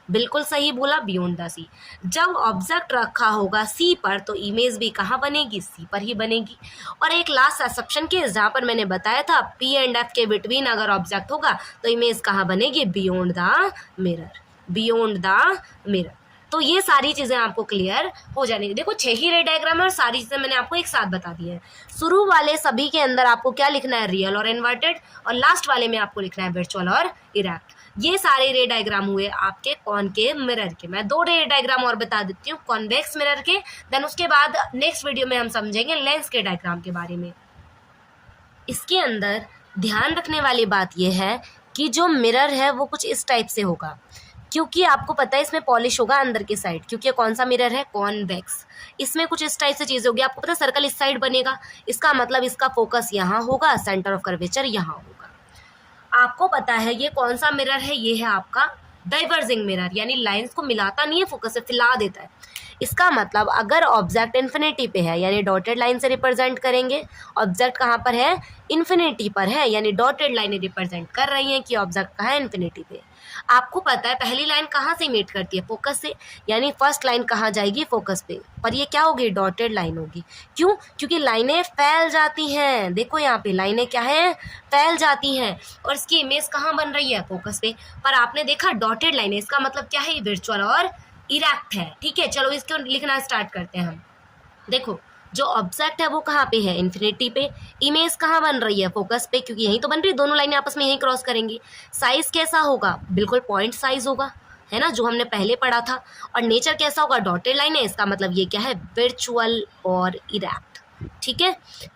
बिल्कुल सही बोला, बियॉन्ड द सी। जब ऑब्जेक्ट रखा होगा सी पर तो इमेज भी कहाँ बनेगी? सी पर ही बनेगी। और एक लास्ट एक्सेप्शन केस जहाँ पर मैंने बताया था पी एंड एफ के बिटवीन अगर ऑब्जेक्ट होगा तो इमेज कहाँ बनेगी? Beyond the mirror. Beyond the mirror. तो ये सारी चीज़ें आपको क्लियर हो जानी है। देखो 6 ही रे डायग्राम है और सारी चीज़ें मैंने आपको एक साथ बता दी है। शुरू वाले सभी के अंदर आपको क्या लिखना है, रियल और इन्वर्टेड, और लास्ट वाले में आपको लिखना है वर्चुअल और इरेक्ट। ये सारे रे डायग्राम हुए आपके कॉनकेव मिरर के। मैं 2 रे डायग्राम और बता देती हूँ कॉन्वेक्स मिरर के, देन उसके बाद नेक्स्ट वीडियो में हम समझेंगे लेंस के डायग्राम के बारे में। इसके अंदर ध्यान रखने वाली बात यह है कि जो मिरर है वो कुछ इस टाइप से होगा, क्योंकि आपको पता है इसमें पॉलिश होगा अंदर की साइड, क्योंकि कौन सा मिरर है, कॉन्वेक्स। इसमें कुछ इस टाइप से चीज़ होगी। आपको पता है सर्कल इस साइड बनेगा, इसका मतलब इसका फोकस यहाँ होगा, सेंटर ऑफ कर्वेचर यहाँ होगा। आपको पता है ये कौन सा मिरर है, ये है आपका डाइवर्जिंग मिरर, यानी लाइंस को मिलाता नहीं है, फोकस से फैला देता है। इसका मतलब अगर ऑब्जेक्ट इन्फिनिटी पे है यानी डॉटेड लाइन से रिप्रेजेंट करेंगे। ऑब्जेक्ट कहाँ पर है, इन्फिनिटी पर है, यानी डॉटेड लाइनें रिप्रेजेंट कर रही हैं कि ऑब्जेक्ट कहाँ है, इन्फिनिटी पे। आपको पता है पहली लाइन कहाँ से मीट करती है, फोकस से, यानी फर्स्ट लाइन कहाँ जाएगी, फोकस पे, पर ये क्या होगी, डॉटेड लाइन होगी। क्यों, क्योंकि लाइनें फैल जाती हैं। देखो यहाँ पे लाइनें क्या है, फैल जाती हैं, और इसकी इमेज कहाँ बन रही है, फोकस पे। पर आपने देखा डॉटेड लाइनें, इसका मतलब क्या है, वर्चुअल और इरेक्ट है। ठीक है, चलो इसको लिखना स्टार्ट करते हैं हम। देखो जो ऑब्जेक्ट है वो कहाँ पे है, इन्फिनिटी पे। इमेज कहाँ बन रही है, फोकस पे, क्योंकि यहीं तो बन रही है, दोनों लाइनें आपस में यहीं क्रॉस करेंगी। साइज कैसा होगा, बिल्कुल पॉइंट साइज होगा, है ना, जो हमने पहले पढ़ा था। और नेचर कैसा होगा, डॉटेड लाइन है, इसका मतलब ये क्या है, वर्चुअल और इरेक्ट। ठीक है,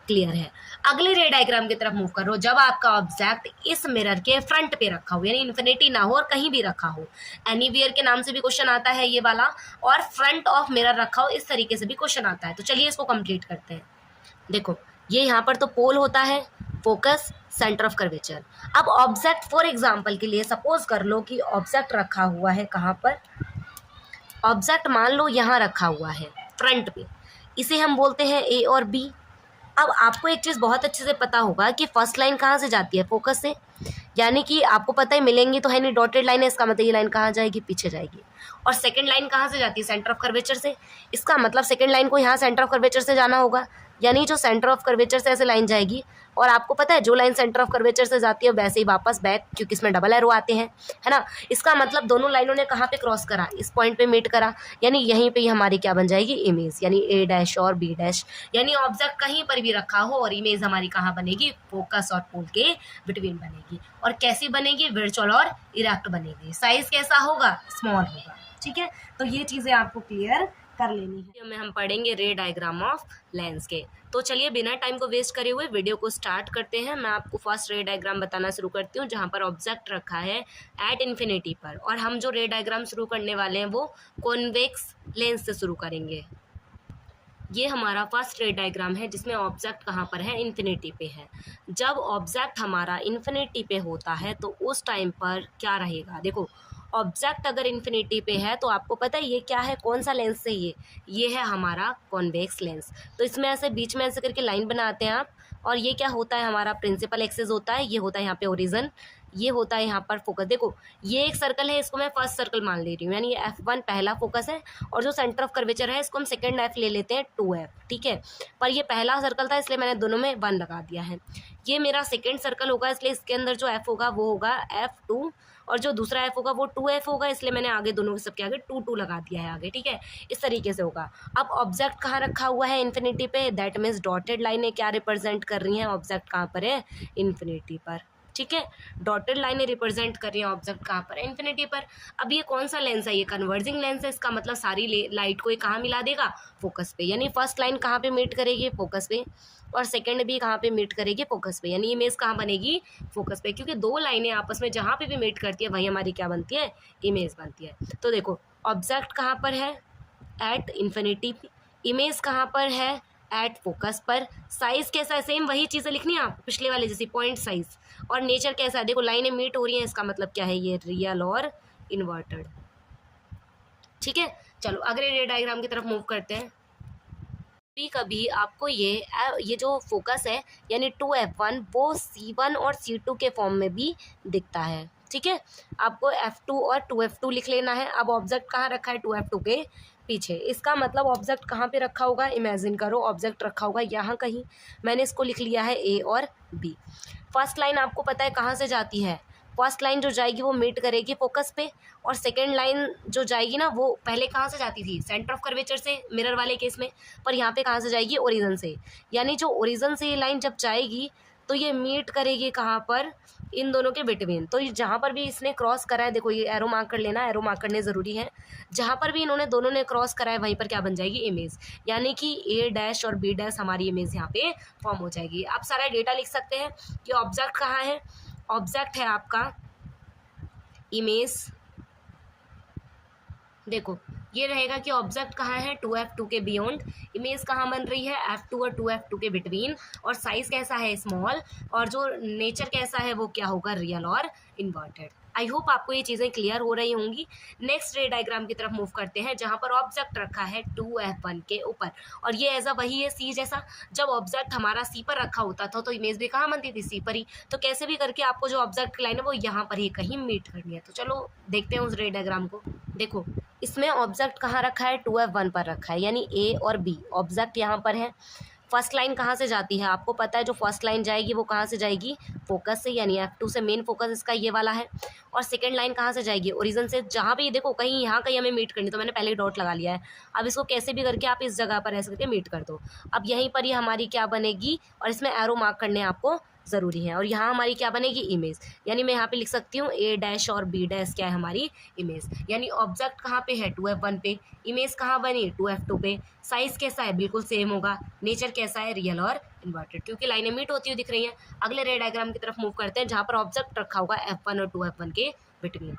क्लियर है। अगले रे डायग्राम की तरफ मूव करो। जब आपका ऑब्जेक्ट इस मिरर के फ्रंट पे रखा हो, यानी इन्फिनिटी ना हो और कहीं भी रखा हो, एनीवेयर के नाम से भी क्वेश्चन आता है ये वाला, और फ्रंट ऑफ मिरर रखा हो, इस तरीके से भी क्वेश्चन आता है। तो चलिए इसको कंप्लीट करते हैं। देखो ये यहाँ पर तो पोल होता है, फोकस, सेंटर ऑफ कर्वेचर। अब ऑब्जेक्ट फॉर एग्जाम्पल के लिए सपोज कर लो कि ऑब्जेक्ट रखा हुआ है कहाँ पर, ऑब्जेक्ट मान लो यहाँ रखा हुआ है फ्रंट पे, इसे हम बोलते हैं ए और बी। अब आपको एक चीज़ बहुत अच्छे से पता होगा कि फर्स्ट लाइन कहाँ से जाती है, फोकस से, यानी कि आपको पता है मिलेंगी तो है नहीं, डॉटेड लाइन है, इसका मतलब ये लाइन कहाँ जाएगी, पीछे जाएगी। और सेकंड लाइन कहाँ से जाती है, सेंटर ऑफ कर्वेचर से, इसका मतलब सेकंड लाइन को यहाँ सेंटर ऑफ कर्वेचर से जाना होगा, यानी जो सेंटर ऑफ कर्वेचर से ऐसे लाइन जाएगी। और आपको पता है जो लाइन सेंटर ऑफ कर्वेचर से जाती है वैसे ही वापस बैक, क्योंकि इसमें डबल एरो आते हैं, है ना। इसका मतलब दोनों लाइनों ने कहाँ पे क्रॉस करा, इस पॉइंट पे मीट करा, यानी यहीं पे ही हमारी क्या बन जाएगी, इमेज, यानी ए डैश और बी डैश। यानी ऑब्जेक्ट कहीं पर भी रखा हो और इमेज हमारी कहाँ बनेगी, फोकस और पोल के बिटवीन बनेगी। और कैसी बनेगी, वर्चुअल और इरेक्ट बनेगी। साइज कैसा होगा, स्मॉल होगा। ठीक है, तो ये चीज़ें आपको क्लियर कर लेनी है। में हम पढ़ेंगे रे डायग्राम ऑफ लेंस के। तो चलिए बिना टाइम को वेस्ट करे हुए वीडियो को स्टार्ट करते हैं। मैं आपको फर्स्ट रे डायग्राम बताना शुरू करती हूँ, जहाँ पर ऑब्जेक्ट रखा है एट इन्फिनिटी पर। और हम जो रे डायग्राम शुरू करने वाले हैं वो कॉन्वेक्स लेंस से शुरू करेंगे। ये हमारा फर्स्ट रे डायग्राम है जिसमें ऑब्जेक्ट कहाँ पर है, इन्फिनिटी पे है। जब ऑब्जेक्ट हमारा इन्फिनिटी पे होता है तो उस टाइम पर क्या रहेगा, देखो ऑब्जेक्ट अगर इन्फिनिटी पे है तो आपको पता है ये क्या है, कौन सा लेंस है ये है हमारा कॉन्वेक्स लेंस। तो इसमें ऐसे बीच में ऐसे करके लाइन बनाते हैं आप, और ये क्या होता है, हमारा प्रिंसिपल एक्सिस होता है, ये होता है यहाँ पे ओरिजिन, ये होता है यहाँ पर फोकस। देखो ये एक सर्कल है, इसको मैं फर्स्ट सर्कल मान ले रही हूँ, यानी ये F1 पहला फोकस है, और जो सेंटर ऑफ कर्वेचर है इसको हम सेकंड F ले लेते हैं, 2F। ठीक है, पर ये पहला सर्कल था इसलिए मैंने दोनों में 1 लगा दिया है। ये मेरा सेकेंड सर्कल होगा, इसलिए इसके अंदर जो F होगा वो होगा F2, और जो दूसरा F होगा वो 2F होगा, इसलिए मैंने आगे दोनों के सबके आगे 2 लगा दिया है आगे। ठीक है, इस तरीके से होगा। अब ऑब्जेक्ट कहाँ रखा हुआ है, इन्फिनिटी पे, दैट मीन्स डॉटेड लाइनें क्या रिप्रेजेंट कर रही हैं, ऑब्जेक्ट कहाँ पर है, इन्फिनिटी पर। ठीक है, डॉटेड लाइनें रिप्रेजेंट कर रही हैं ऑब्जेक्ट कहाँ पर है, इन्फिनिटी पर। अब ये कौन सा लेंस है, ये कन्वर्जिंग लेंस है, इसका मतलब सारी लाइट को ये कहाँ मिला देगा, फोकस पे। यानी फर्स्ट लाइन कहाँ पे मीट करेगी, फोकस पे, और सेकंड भी कहाँ पे मीट करेगी, फोकस पे, यानी इमेज कहाँ बनेगी, फोकस पे। क्योंकि दो लाइनें आपस में जहाँ पे भी मीट करती है वहीं हमारी क्या बनती है, इमेज बनती है। तो देखो ऑब्जेक्ट कहाँ पर है, एट इन्फिनिटी, इमेज कहाँ पर है, एट फोकस पर। साइज कैसा है, सेम वही चीज़ें लिखनी है आप पिछले वाले जैसी, पॉइंट साइज। और नेचर कैसा है, देखो लाइनें मीट हो रही हैं, इसका मतलब क्या है, ये रियल और इन्वर्टेड। ठीक है, चलो अगले रे डायग्राम की तरफ मूव करते हैं। कभी आपको ये जो फोकस है यानी 2F1 वो C1 और C2 के फॉर्म में भी दिखता है। ठीक है, आपको F2 और 2F2 लिख लेना है। अब ऑब्जेक्ट कहाँ रखा है, 2F2 के पीछे, इसका मतलब ऑब्जेक्ट कहाँ पे रखा होगा, इमेजिन करो ऑब्जेक्ट रखा होगा यहाँ कहीं, मैंने इसको लिख लिया है A और B। फर्स्ट लाइन आपको पता है कहाँ से जाती है, फर्स्ट लाइन जो जाएगी वो मीट करेगी फोकस पे, और सेकेंड लाइन जो जाएगी ना वो पहले कहाँ से जाती थी, सेंटर ऑफ कर्वेचर से मिरर वाले केस में, पर यहाँ पे कहाँ से जाएगी, ओरिजिन से। यानी जो ओरिजिन से ये लाइन जब जाएगी तो ये मीट करेगी कहाँ पर, इन दोनों के बिटवीन। तो जहाँ पर भी इसने क्रॉस करा है, देखो ये एरो मार्क कर लेना, एरो मार्क करने ज़रूरी है। जहाँ पर भी इन्होंने दोनों ने क्रॉस करा है वहीं पर क्या बन जाएगी, इमेज। यानी कि ए डैश और बी डैश हमारी इमेज यहाँ पे फॉर्म हो जाएगी। आप सारा डेटा लिख सकते हैं कि ऑब्जेक्ट कहाँ है, ऑब्जेक्ट है आपका इमेज। देखो ये रहेगा कि ऑब्जेक्ट कहाँ है, 2f2 के बियॉन्ड, इमेज कहाँ बन रही है, f2 और 2f2 के बिटवीन, और साइज कैसा है, स्मॉल, और जो नेचर कैसा है वो क्या होगा, रियल और इन्वर्टेड। आई होप आपको ये चीज़ें क्लियर हो रही होंगी। नेक्स्ट रे डायग्राम की तरफ मूव करते हैं, जहाँ पर ऑब्जेक्ट रखा है 2f1 के ऊपर, और ये ऐसा वही है सी जैसा। जब ऑब्जेक्ट हमारा सी पर रखा होता था तो इमेज भी कहाँ बनती थी, सी पर ही। तो कैसे भी करके आपको जो ऑब्जेक्ट की लाइन है वो यहाँ पर ही कहीं मीट करनी है। तो चलो देखते हैं उस रे डायग्राम को। देखो इसमें ऑब्जेक्ट कहाँ रखा है, 2f1 पर रखा है, यानी ए और बी ऑब्जेक्ट यहाँ पर है। फर्स्ट लाइन कहाँ से जाती है, आपको पता है जो फर्स्ट लाइन जाएगी वो कहाँ से जाएगी, फोकस से, यानी f2 से। मेन फोकस इसका ये वाला है। और सेकंड लाइन कहाँ से जाएगी, ओरिजिन से। जहाँ पे ये देखो कहीं यहाँ कहीं हमें मीट करनी, तो मैंने पहले ही डॉट लगा लिया है। अब इसको कैसे भी करके आप इस जगह पर ऐसे करके मीट कर दो। अब यहीं पर ही हमारी क्या बनेगी, और इसमें एरो मार्क करने आपको ज़रूरी है। और यहाँ हमारी क्या बनेगी, इमेज। यानी मैं यहाँ पे लिख सकती हूँ ए डैश और बी डैश क्या है, हमारी इमेज। यानी ऑब्जेक्ट कहाँ पे है, 2f1 पे, इमेज कहाँ बनी, 2f2 पे। साइज कैसा है, बिल्कुल सेम होगा। नेचर कैसा है, रियल और इन्वर्टेड, क्योंकि लाइनें मीट होती हुई दिख रही हैं। अगले रे डायग्राम की तरफ मूव करते हैं, जहाँ पर ऑब्जेक्ट रखा होगा f1 और 2f1 के बिटवीन।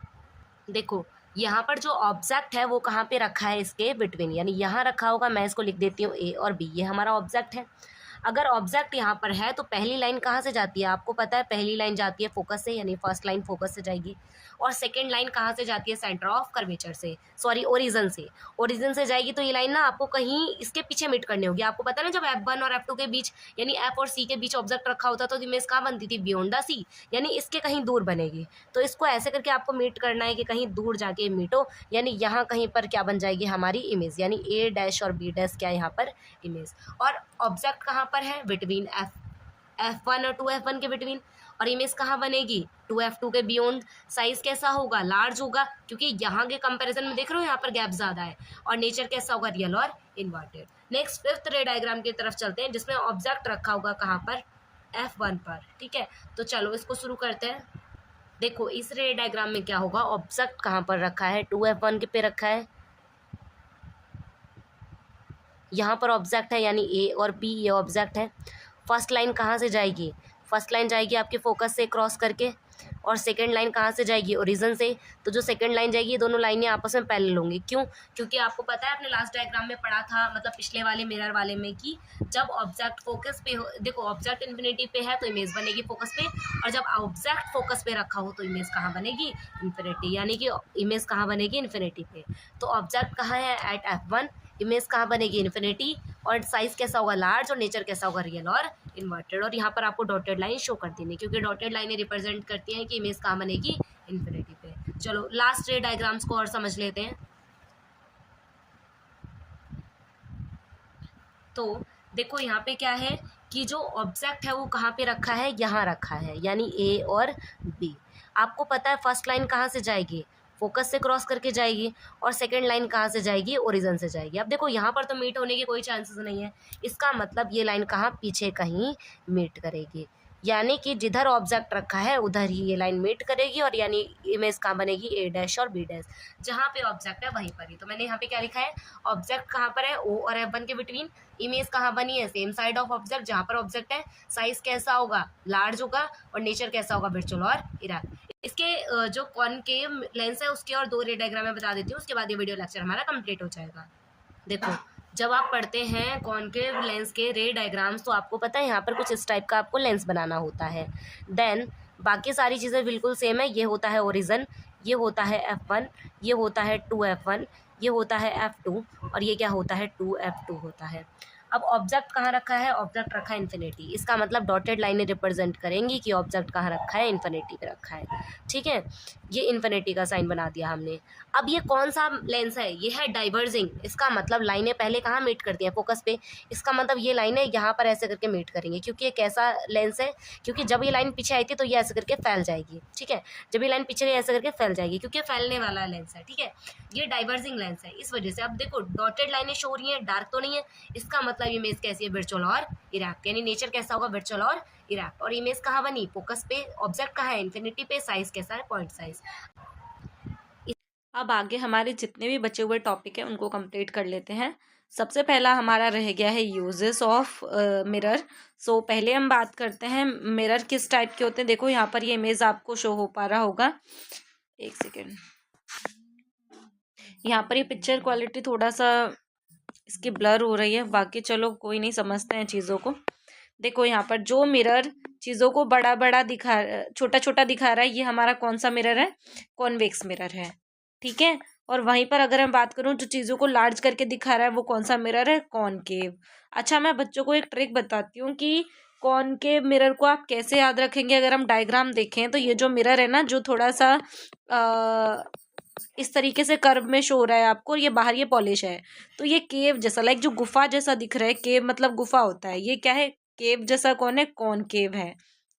देखो यहाँ पर जो ऑब्जेक्ट है वो कहाँ पे रखा है, इसके बिटवीन, यानी यहाँ रखा होगा। मैं इसको लिख देती हूँ ए और बी, ये हमारा ऑब्जेक्ट है। अगर ऑब्जेक्ट यहाँ पर है तो पहली लाइन कहाँ से जाती है, आपको पता है पहली लाइन जाती है फोकस से, यानी फर्स्ट लाइन फोकस से जाएगी। और सेकंड लाइन कहाँ से जाती है, सेंटर ऑफ कर्वेचर से, सॉरी ओरिजिन से। ओरिजिन से जाएगी तो ये लाइन ना आपको कहीं इसके पीछे मीट करनी होगी। आपको पता है ना, जब f1 और f2 के बीच, यानी f और c के बीच ऑब्जेक्ट रखा होता तो इमेज कहाँ बनती थी, बियॉन्ड द सी, यानी इसके कहीं दूर बनेगी। तो इसको ऐसे करके आपको मीट करना है कि कहीं दूर जाके मीटो, यानी यहाँ कहीं पर क्या बन जाएगी हमारी इमेज, यानी ए डैश और बी डैश क्या है यहाँ पर, इमेज। और ऑब्जेक्ट कहाँ पर है, बिटवीन f1 और 2f1 के बिटवीन, और इमेज कहाँ बनेगी, 2f2 के बियॉन्ड। साइज कैसा होगा, लार्ज होगा, क्योंकि यहाँ के कंपैरिजन में देख रहे हो यहाँ पर गैप ज़्यादा है। और नेचर कैसा होगा, रियल और इन्वर्टेड। नेक्स्ट फिफ्थ रे डायग्राम की तरफ चलते हैं, जिसमें ऑब्जेक्ट रखा होगा कहाँ पर, f1 पर। ठीक है, तो चलो इसको शुरू करते हैं। देखो इस रे डायग्राम में क्या होगा, ऑब्जेक्ट कहाँ पर रखा है, 2f1 के पे रखा है। यहाँ पर ऑब्जेक्ट है, यानी ए और बी ये ऑब्जेक्ट है। फर्स्ट लाइन कहाँ से जाएगी, फर्स्ट लाइन जाएगी आपके फोकस से क्रॉस करके, और सेकंड लाइन कहाँ से जाएगी, ओरिजिन से। तो जो सेकंड लाइन जाएगी ये दोनों लाइनें आपस में पैरेलल होंगी। क्यों, क्योंकि आपको पता है आपने लास्ट डायग्राम में पढ़ा था, मतलब पिछले वाले मिरर वाले में, कि जब ऑब्जेक्ट फोकस पे हो, देखो ऑब्जेक्ट इन्फिनिटी पे है तो इमेज बनेगी फोकस पे, और जब ऑब्जेक्ट फोकस पे रखा हो तो इमेज कहाँ बनेगी, इन्फिनिटी, यानी कि इमेज कहाँ बनेगी, इन्फिनिटी पे। तो ऑब्जेक्ट कहाँ है, एट f1, इमेज कहाँ बनेगी, इन्फिनिटी, और साइज कैसा होगा, लार्ज, और नेचर कैसा होगा, रियल और इन्वर्टेड। और यहाँ पर आपको डॉटेड लाइन शो कर देनी, क्योंकि डॉटेड लाइनें रिप्रेजेंट करती हैं कि इमेज कहाँ बनेगी, इन्फिनिटी पे। चलो लास्ट रे डायग्राम्स को और समझ लेते हैं। तो देखो यहाँ पे क्या है कि जो ऑब्जेक्ट है वो कहाँ पे रखा है, यहाँ रखा है, यानी ए और बी। आपको पता है फर्स्ट लाइन कहाँ से जाएगी, फोकस से क्रॉस करके जाएगी, और सेकंड लाइन कहाँ से जाएगी, ओरिजिन से जाएगी। अब देखो यहाँ पर तो मीट होने की कोई चांसेस नहीं है, इसका मतलब ये लाइन कहाँ, पीछे कहीं मीट करेगी, यानी कि जिधर ऑब्जेक्ट रखा है उधर ही ये लाइन मीट करेगी, और यानी इमेज कहाँ बनेगी, ए डैश और बी डैश। जहाँ पे ऑब्जेक्ट है वहीं पर ही। तो मैंने यहाँ पे क्या लिखा है, ऑब्जेक्ट कहाँ पर है, ओ और f1 के बिटवीन, इमेज कहाँ बनी है, सेम साइड ऑफ ऑब्जेक्ट जहाँ पर ऑब्जेक्ट है। साइज कैसा होगा, लार्ज होगा, और नेचर कैसा होगा, वर्चुअल और इरेक्ट। इसके जो कॉनकेव लेंस है उसके और दो रे डायग्राम में बता देती हूँ, उसके बाद ये वीडियो लेक्चर हमारा कंप्लीट हो जाएगा। देखो जब आप पढ़ते हैं कॉनकेव लेंस के रे डायग्राम्स तो आपको पता है यहाँ पर कुछ इस टाइप का आपको लेंस बनाना होता है। देन बाकी सारी चीज़ें बिल्कुल सेम है। ये होता है ओरिजिन, ये होता है f1, ये होता है 2f1, ये होता है f2, और ये क्या होता है 2f2 होता है। अब ऑब्जेक्ट कहाँ रखा है, ऑब्जेक्ट रखा है इन्फिनिटी। इसका मतलब डॉटेड लाइनें रिप्रेजेंट करेंगी कि ऑब्जेक्ट कहाँ रखा है, इन्फिनिटी पे रखा है। ठीक है, ये इन्फिनिटी का साइन बना दिया हमने। अब ये कौन सा लेंस है, ये है डाइवर्जिंग। इसका मतलब लाइनें पहले कहाँ मीट करती हैं, फोकस पे। इसका मतलब ये लाइनें यहाँ पर ऐसे करके मीट करेंगे, क्योंकि ये कैसा लेंस है, क्योंकि जब ये लाइन पीछे आई थी तो ये ऐसे करके फैल जाएगी, ठीक है। जब ये लाइन पीछे गई ऐसे करके फैल जाएगी, क्योंकि ये फैलने वाला लेंस है, ठीक है। ये डाइवर्जिंग लेंस है, इस वजह से। अब देखो डॉटेड लाइनें शो हो रही हैं, डार्क तो नहीं है, इसका मतलब इमेज कैसी है, वर्चुअल और इरैप्ट, यानी नेचर कैसा होगा, वर्चुअल और इरैप्ट। और इमेज कहाँ बनी, फोकस पे, ऑब्जेक्ट कहाँ है, इन्फिनिटी पे, साइज कैसा है, पॉइंट साइज। अब आगे हमारे जितने भी बचे हुए टॉपिक हैं उनको कंप्लीट कर लेते हैं। सबसे पहला हमारा रह गया है यूजेस ऑफ मिरर। सो पहले हम बात करते हैं मिरर किस टाइप के होते हैं। देखो यहाँ पर ये इमेज आपको शो हो पा रहा होगा, एक सेकेंड। यहाँ पर ये पिक्चर क्वालिटी थोड़ा सा इसकी ब्लर हो रही है, बाकी चलो कोई नहीं, समझते हैं चीज़ों को। देखो यहाँ पर जो मिरर चीज़ों को बड़ा बड़ा दिखा, छोटा छोटा दिखा रहा है, ये हमारा कौन सा मिरर है, कॉन्वेक्स मिरर है, ठीक है। और वहीं पर अगर मैं बात करूँ जो चीज़ों को लार्ज करके दिखा रहा है वो कौन सा मिरर है, कॉनकेव। अच्छा, मैं बच्चों को एक ट्रिक बताती हूँ कि कॉनकेव मिरर को आप कैसे याद रखेंगे। अगर हम डायग्राम देखें तो ये जो मिरर है ना, जो थोड़ा सा इस तरीके से कर्व में शो हो रहा है आपको, ये बाहर ये पॉलिश है, तो ये केव जैसा, लाइक जो गुफा जैसा दिख रहा है, केव मतलब गुफा होता है, ये क्या है, केव जैसा कौन है, कॉनकेव है,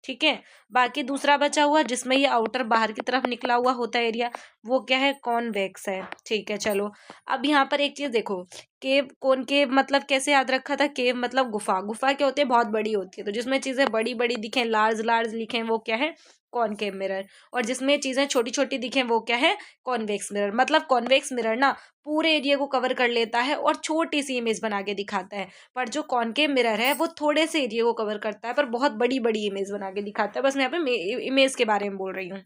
ठीक है। बाकी दूसरा बचा हुआ जिसमें ये आउटर बाहर की तरफ निकला हुआ होता है एरिया, वो क्या है, कॉन्वेक्स है, ठीक है। चलो अब यहाँ पर एक चीज देखो, केव कॉनकेव मतलब कैसे याद रखा था, केव मतलब गुफा, गुफा क्या होती है, बहुत बड़ी होती है, तो जिसमें चीजें बड़ी बड़ी दिखें, लार्ज लार्ज दिखें, वो क्या है, कॉनकेव मिरर। और जिसमें चीजें छोटी छोटी दिखें वो क्या है, कॉन्वेक्स मिरर। मतलब कॉन्वेक्स मिरर ना पूरे एरिया को कवर कर लेता है और छोटी सी इमेज बना के दिखाता है, पर जो कॉनकेव मिरर है वो थोड़े से एरिया को कवर करता है पर बहुत बड़ी बड़ी इमेज बना के दिखाता है। बस मैं यहाँ पे इमेज के बारे में बोल रही हूँ।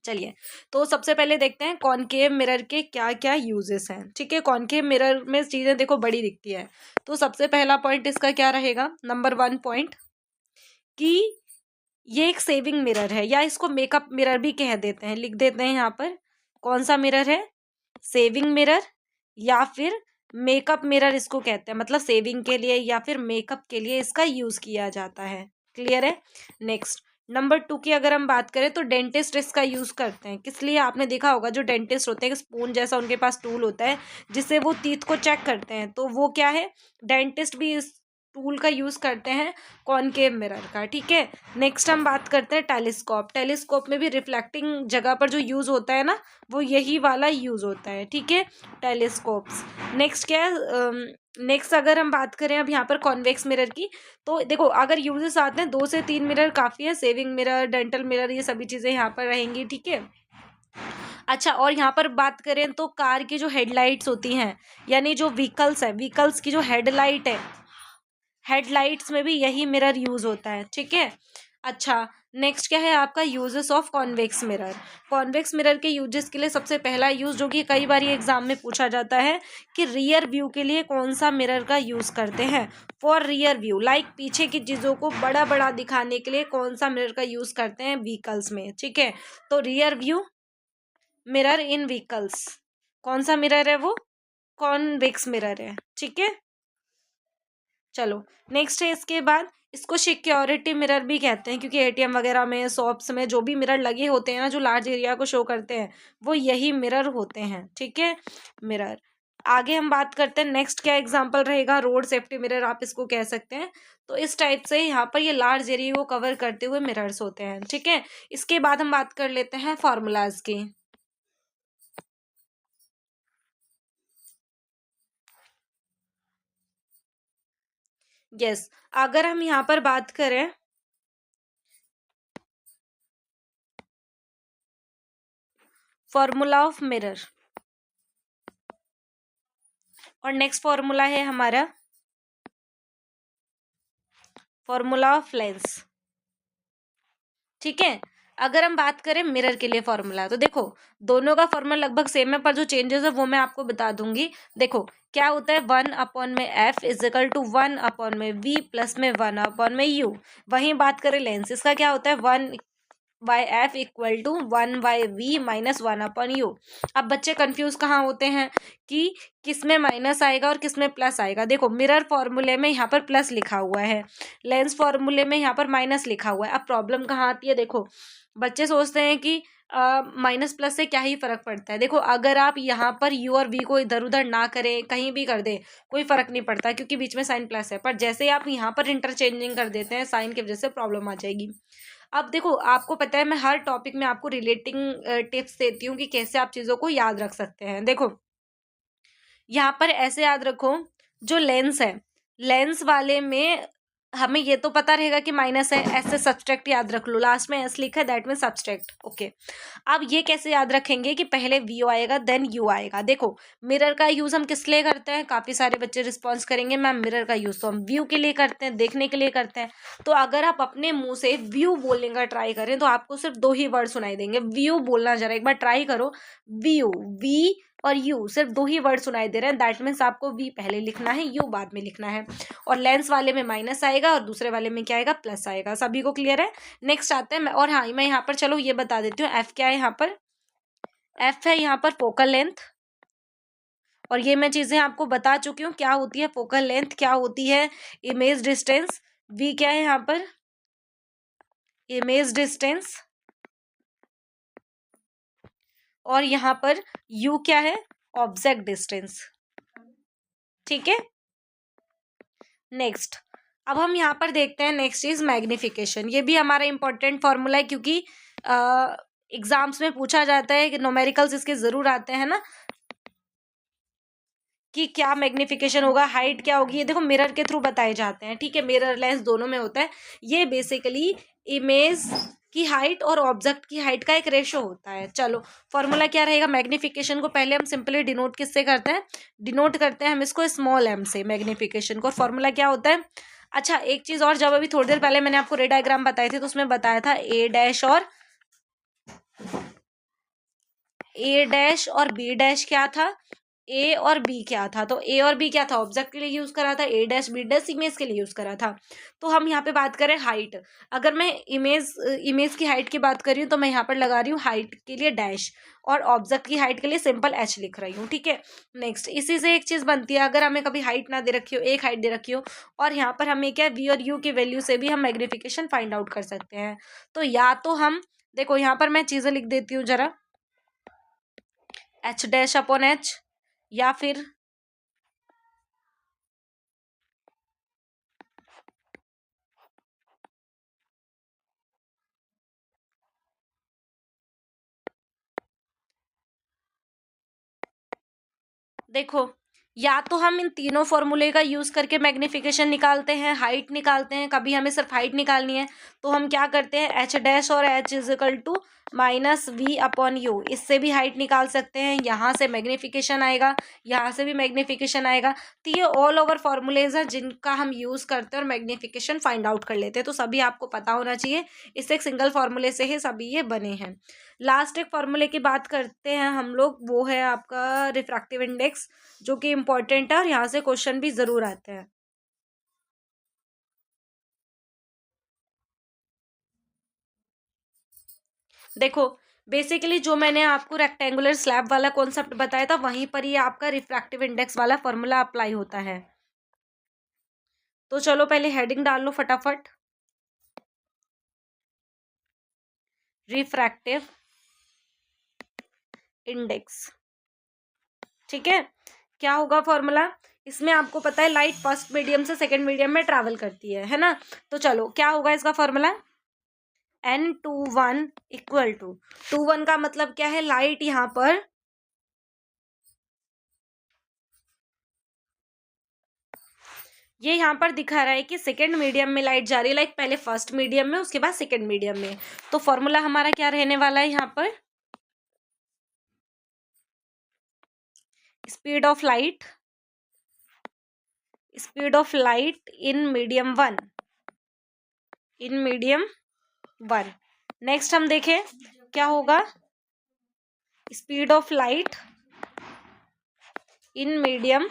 चलिए, तो सबसे पहले देखते हैं कॉनकेव मिरर के क्या क्या यूजेस हैं, ठीक है। कॉनकेव मिरर में चीजें देखो बड़ी दिखती है, तो सबसे पहला पॉइंट इसका क्या रहेगा, नंबर 1 पॉइंट, कि ये एक सेविंग मिरर है, या इसको मेकअप मिरर भी कह देते हैं, लिख देते हैं यहाँ पर। कौन सा मिरर है, सेविंग मिरर या फिर मेकअप मिरर इसको कहते हैं। मतलब सेविंग के लिए या फिर मेकअप के लिए इसका यूज किया जाता है, क्लियर है। नेक्स्ट, नंबर 2 की अगर हम बात करें तो डेंटिस्ट इसका यूज करते हैं, किस लिए, आपने देखा होगा जो डेंटिस्ट होते हैं स्पून जैसा उनके पास टूल होता है जिससे वो टीथ को चेक करते हैं, तो वो क्या है, डेंटिस्ट भी इस टूल का यूज करते हैं, कॉनकेव मिरर का, ठीक है। नेक्स्ट हम बात करते हैं टेलीस्कोप। टेलीस्कोप में भी रिफ्लेक्टिंग जगह पर जो यूज होता है ना, वो यही वाला यूज होता है, ठीक है, टेलीस्कोप्स। नेक्स्ट क्या है, नेक्स्ट अगर हम बात करें अब यहाँ पर कॉन्वेक्स मिरर की, तो देखो अगर यूजेस आते हैं 2 से 3 मिरर काफ़ी है, सेविंग मिरर, डेंटल मिरर, ये सभी चीज़ें यहाँ पर रहेंगी, ठीक है। अच्छा, और यहाँ पर बात करें तो कार की जो हेडलाइट्स होती हैं, यानी जो व्हीकल्स है, व्हीकल्स की जो हेडलाइट है, हेडलाइट्स में भी यही मिरर यूज होता है, ठीक है। अच्छा, नेक्स्ट क्या है आपका, uses of convex mirror. Convex mirror के यूजेस के लिए सबसे पहला यूज जो कि कई बार ये एग्जाम में पूछा जाता है कि रियर व्यू के लिए कौन सा मिरर का यूज करते हैं। फॉर रियर व्यू, लाइक पीछे की चीज़ों को बड़ा बड़ा दिखाने के लिए कौन सा मिरर का यूज करते हैं, व्हीकल्स में, ठीक है। तो रियर व्यू मिरर इन व्हीकल्स, कौन सा मिरर है वो, कॉन्वेक्स मिरर है, ठीक है। चलो नेक्स्ट है, इसके बाद इसको सिक्योरिटी मिरर भी कहते हैं, क्योंकि एटीएम वगैरह में, शॉप्स में जो भी मिरर लगे होते हैं ना, जो लार्ज एरिया को शो करते हैं, वो यही मिरर होते हैं, ठीक है, मिरर। आगे हम बात करते हैं, नेक्स्ट क्या एग्जांपल रहेगा, रोड सेफ्टी मिरर आप इसको कह सकते हैं। तो इस टाइप से यहाँ पर ये लार्ज एरिया को कवर करते हुए मिरर्स होते हैं, ठीक है। इसके बाद हम बात कर लेते हैं फार्मूलाज की। यस, अगर हम यहाँ पर बात करें फॉर्मूला ऑफ मिरर, और नेक्स्ट फॉर्मूला है हमारा फॉर्मूला ऑफ लेंस, ठीक है। अगर हम बात करें मिरर के लिए फॉर्मूला, तो देखो दोनों का फॉर्मूला लगभग सेम है, पर जो चेंजेस है वो मैं आपको बता दूंगी। देखो क्या होता है, 1/f is equal to 1/v plus में 1/u। वहीं बात करें लेंस, इसका क्या होता है, 1 by F equal to 1/v minus 1/u। अब बच्चे कंफ्यूज कहाँ होते हैं कि किस में माइनस आएगा और किस में प्लस आएगा। देखो मिरर फॉर्मूले में यहाँ पर प्लस लिखा हुआ है, लेंस फॉर्मूले में यहाँ पर माइनस लिखा हुआ है। अब प्रॉब्लम कहाँ आती है, देखो बच्चे सोचते हैं कि माइनस प्लस से क्या ही फर्क पड़ता है। देखो अगर आप यहाँ पर u और v को इधर उधर ना करें, कहीं भी कर दें, कोई फर्क नहीं पड़ता क्योंकि बीच में साइन प्लस है। पर जैसे ही आप यहाँ पर इंटरचेंजिंग कर देते हैं साइन की वजह से प्रॉब्लम आ जाएगी। अब देखो आपको पता है मैं हर टॉपिक में आपको रिलेटिंग टिप्स देती हूँ कि कैसे आप चीज़ों को याद रख सकते हैं। देखो यहाँ पर ऐसे याद रखो, जो लेंस है, लेंस वाले में हमें ये तो पता रहेगा कि माइनस है, ऐसे सब्सट्रैक्ट याद रख लो, लास्ट में एस लिखा है दैट मीन सब्सट्रैक्ट। ओके, अब ये कैसे याद रखेंगे कि पहले वी आएगा देन यू आएगा। देखो मिरर का यूज हम किस लिए करते हैं, काफी सारे बच्चे रिस्पॉन्स करेंगे मैम मिरर का यूज तो हम व्यू के लिए करते हैं, देखने के लिए करते हैं। तो अगर आप अपने मुंह से व्यू बोलने का ट्राई करें तो आपको सिर्फ 2 ही वर्ड सुनाई देंगे। व्यू बोलना जरा एक बार ट्राई करो, व्यू, वी और यू, सिर्फ 2 ही वर्ड सुनाई दे रहे हैं, दैट मीन्स आपको वी पहले लिखना है, यू बाद में लिखना है। और लेंस वाले में माइनस आएगा और दूसरे वाले में क्या आएगा, प्लस आएगा। सभी को क्लियर है। नेक्स्ट आते हैं और हाँ मैं यहाँ पर चलो ये बता देती हूँ एफ क्या है। यहाँ पर एफ है यहाँ पर फोकल लेंथ, और ये मैं चीजें आपको बता चुकी हूँ क्या होती है फोकल लेंथ, क्या होती है इमेज डिस्टेंस। वी क्या है यहाँ पर, इमेज डिस्टेंस, और यहाँ पर यू क्या है, ऑब्जेक्ट डिस्टेंस। ठीक है, नेक्स्ट अब हम यहाँ पर देखते हैं नेक्स्ट इज मैग्निफिकेशन। ये भी हमारा इंपॉर्टेंट फॉर्मूला है क्योंकि एग्जाम्स में पूछा जाता है कि न्यूमेरिकल्स इसके जरूर आते हैं ना, कि क्या मैग्निफिकेशन होगा, हाइट क्या होगी। ये देखो मिरर के थ्रू बताए जाते हैं, ठीक है, मिरर लेंस दोनों में होता है। ये बेसिकली इमेज की हाइट और ऑब्जेक्ट की हाइट का एक रेशो होता है। चलो फॉर्मूला क्या रहेगा मैग्निफिकेशन को, पहले हम सिंपली डिनोट किससे करते हैं, डिनोट करते हैं हम इसको स्मॉल एम से मैग्निफिकेशन को। फॉर्मूला क्या होता है, अच्छा एक चीज और, जब अभी थोड़ी देर पहले मैंने आपको रे डायग्राम बताए थे तो उसमें बताया था ए डैश और बी डैश क्या था, ए और बी क्या था। तो ए और बी क्या था, ऑब्जेक्ट के लिए यूज करा था, ए डैश बी डैश इमेज के लिए यूज करा था। तो हम यहाँ पे बात करें हाइट, अगर मैं इमेज की हाइट की बात कर रही हूँ तो मैं यहाँ पर लगा रही हूँ हाइट के लिए डैश, और ऑब्जेक्ट की हाइट के लिए सिंपल एच लिख रही हूँ। ठीक है, नेक्स्ट इसी से एक चीज बनती है, अगर हमें कभी हाइट ना दे रखी हो, एक हाइट दे रखी हो, और यहाँ पर हमें क्या वी और यू की वैल्यू से भी हम मैग्निफिकेशन फाइंड आउट कर सकते हैं। तो या तो हम देखो यहाँ पर मैं चीजें लिख देती हूँ जरा, एच डैश अपॉन एच, या फिर देखो या तो हम इन तीनों फॉर्मूले का यूज करके मैग्निफिकेशन निकालते हैं, हाइट निकालते हैं, कभी हमें सिर्फ हाइट निकालनी है तो हम क्या करते हैं एच डैश और H is equal to minus V upon U, इससे भी हाइट निकाल सकते हैं, यहाँ से मैग्निफिकेशन आएगा, यहाँ से भी मैग्निफिकेशन आएगा। तो ये ऑल ओवर फॉर्मूलेज हैं जिनका हम यूज करते हैं और मैग्निफिकेशन फाइंड आउट कर लेते हैं। तो सभी आपको पता होना चाहिए, इससे एक सिंगल फॉर्मूले से ही सभी ये बने हैं। लास्ट एक फॉर्मूले की बात करते हैं हम लोग, वो है आपका रिफ्रैक्टिव इंडेक्स, जो कि इम्पोर्टेंट है और यहाँ से क्वेश्चन भी जरूर आते हैं। देखो बेसिकली जो मैंने आपको रेक्टेंगुलर स्लैब वाला कॉन्सेप्ट बताया था वहीं पर ही आपका रिफ्रैक्टिव इंडेक्स वाला फॉर्मूला अप्लाई होता है। तो चलो पहले हेडिंग डाल लो फटाफट, रिफ्रैक्टिव इंडेक्स। ठीक है, क्या होगा फॉर्मूला, इसमें आपको पता है लाइट फर्स्ट मीडियम से सेकंड मीडियम में ट्रैवल करती है ना। तो चलो क्या होगा इसका फॉर्मूला, N21 इक्वल टू 21 का मतलब क्या है, लाइट यहाँ पर ये यहाँ पर दिखा रहा है कि सेकेंड मीडियम में लाइट जा रही है, लाइक पहले फर्स्ट मीडियम में उसके बाद सेकेंड मीडियम में। तो फॉर्मूला हमारा क्या रहने वाला है यहाँ पर, speed of light in medium one. Next हम देखें क्या होगा, speed of light in medium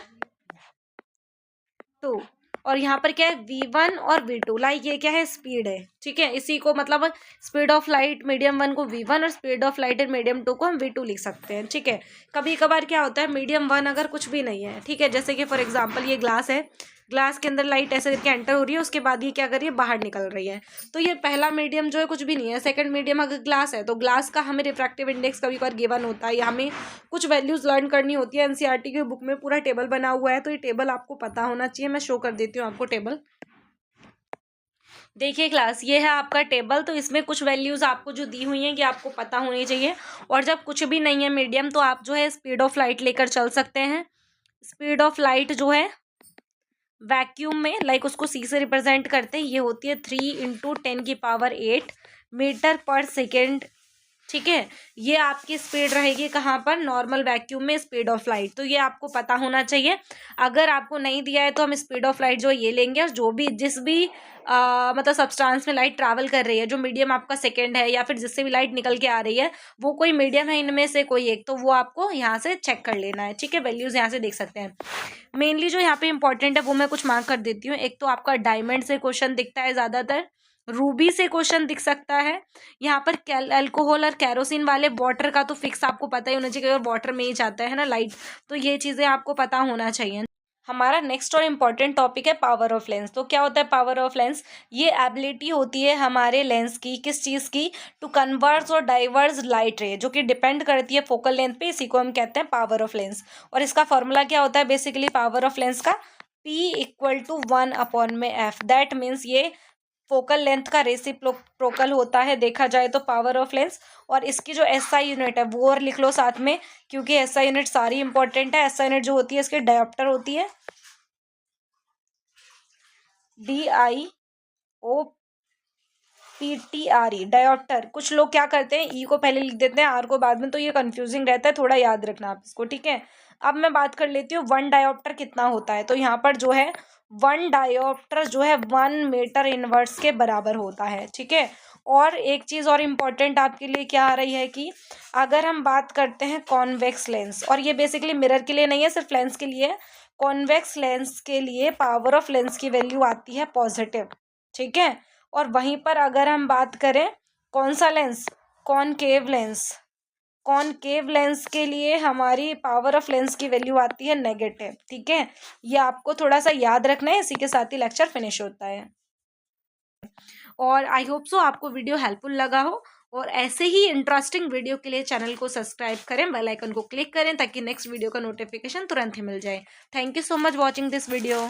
2, और यहाँ पर क्या है v1 और v2, लाइक ये क्या है स्पीड है, ठीक है। इसी को मतलब स्पीड ऑफ लाइट मीडियम 1 को v1 और speed of light in medium 2 को हम v2 लिख सकते हैं, ठीक है। कभी कभार क्या होता है मीडियम 1 अगर कुछ भी नहीं है, ठीक है, जैसे कि फॉर एग्जाम्पल ये ग्लास है, ग्लास के अंदर लाइट ऐसे करके एंटर हो रही है, उसके बाद ये क्या कर रही है बाहर निकल रही है, तो ये पहला मीडियम जो है कुछ भी नहीं है। सेकंड मीडियम अगर ग्लास है तो ग्लास का हमें रिफ्रैक्टिव इंडेक्स कभी कभार गिवन होता है, या हमें कुछ वैल्यूज लर्न करनी होती है। एनसीईआरटी की बुक में पूरा टेबल बना हुआ है, तो ये टेबल आपको पता होना चाहिए। मैं शो कर देती हूँ आपको टेबल। देखिए क्लास, ये है आपका टेबल, तो इसमें कुछ वैल्यूज आपको जो दी हुई हैं कि आपको पता होनी चाहिए। और जब कुछ भी नहीं है मीडियम, तो आप जो है स्पीड ऑफ लाइट लेकर चल सकते हैं। स्पीड ऑफ लाइट जो है वैक्यूम में, लाइक उसको सी से रिप्रेजेंट करते हैं, ये होती है 3 × 10⁸ मीटर पर सेकेंड, ठीक है। ये आपकी स्पीड रहेगी कहाँ पर, नॉर्मल वैक्यूम में स्पीड ऑफ लाइट, तो ये आपको पता होना चाहिए। अगर आपको नहीं दिया है तो हम स्पीड ऑफ लाइट जो ये लेंगे, और जो भी जिस भी मतलब सब्सटेंस में लाइट ट्रैवल कर रही है, जो मीडियम आपका सेकेंड है या फिर जिससे भी लाइट निकल के आ रही है, वो कोई मीडियम है इनमें से कोई एक, तो वो आपको यहाँ से चेक कर लेना है, ठीक है। वैल्यूज यहाँ से देख सकते हैं। मेनली जो यहाँ पे इंपॉर्टेंट है वो मैं कुछ मार्क कर देती हूँ। एक तो आपका डायमंड से क्वेश्चन दिखता है ज़्यादातर, रूबी से क्वेश्चन दिख सकता है। यहाँ पर अल्कोहल और कैरोसिन वाले, वाटर का तो फिक्स आपको पता ही होना चाहिए, अगर वाटर में ही जाता है ना लाइट, तो ये चीज़ें आपको पता होना चाहिए। हमारा नेक्स्ट और इम्पॉर्टेंट टॉपिक है पावर ऑफ लेंस। तो क्या होता है पावर ऑफ लेंस, ये एबिलिटी होती है हमारे लेंस की, किस चीज़ की, टू कन्वर्स और डाइवर्स लाइट रे, जो कि डिपेंड करती है फोकल लेंथ पे, इसी को हम कहते हैं पावर ऑफ लेंस। और इसका फॉर्मूला क्या होता है बेसिकली पावर ऑफ लेंस का, P = 1/f, दैट मीन्स ये फोकल लेंथ का रेसिप्रोकल होता है देखा जाए तो पावर ऑफ लेंस। और इसकी जो SI यूनिट है वो और लिख लो साथ में, क्योंकि SI यूनिट सारी इंपॉर्टेंट है। SI यूनिट जो होती है इसकी डायोप्टर होती है, DIOPTRE, डायोप्टर। कुछ लोग क्या करते हैं ई को पहले लिख देते हैं आर को बाद में, तो ये कंफ्यूजिंग रहता है, थोड़ा याद रखना आप इसको, ठीक है। अब मैं बात कर लेती हूँ 1 डायोप्टर कितना होता है। तो यहाँ पर जो है 1 डायोप्टर जो है 1 मीटर इनवर्स के बराबर होता है, ठीक है। और एक चीज़ और इम्पॉर्टेंट आपके लिए क्या आ रही है कि अगर हम बात करते हैं कॉन्वेक्स लेंस, और ये बेसिकली मिरर के लिए नहीं है, सिर्फ लेंस के लिए है। कॉन्वेक्स लेंस के लिए पावर ऑफ लेंस की वैल्यू आती है पॉजिटिव, ठीक है। और वहीं पर अगर हम बात करें कौन सा lens, concave lens, concave lens के लिए हमारी पावर ऑफ लेंस की वैल्यू आती है नेगेटिव, ठीक है। ये आपको थोड़ा सा याद रखना है। इसी के साथ ही लेक्चर फिनिश होता है। और आई होप सो आपको वीडियो हेल्पफुल लगा हो, और ऐसे ही इंटरेस्टिंग वीडियो के लिए चैनल को सब्सक्राइब करें, बेल आइकन को क्लिक करें, ताकि नेक्स्ट वीडियो का नोटिफिकेशन तुरंत ही मिल जाए। Thank you so much watching this video.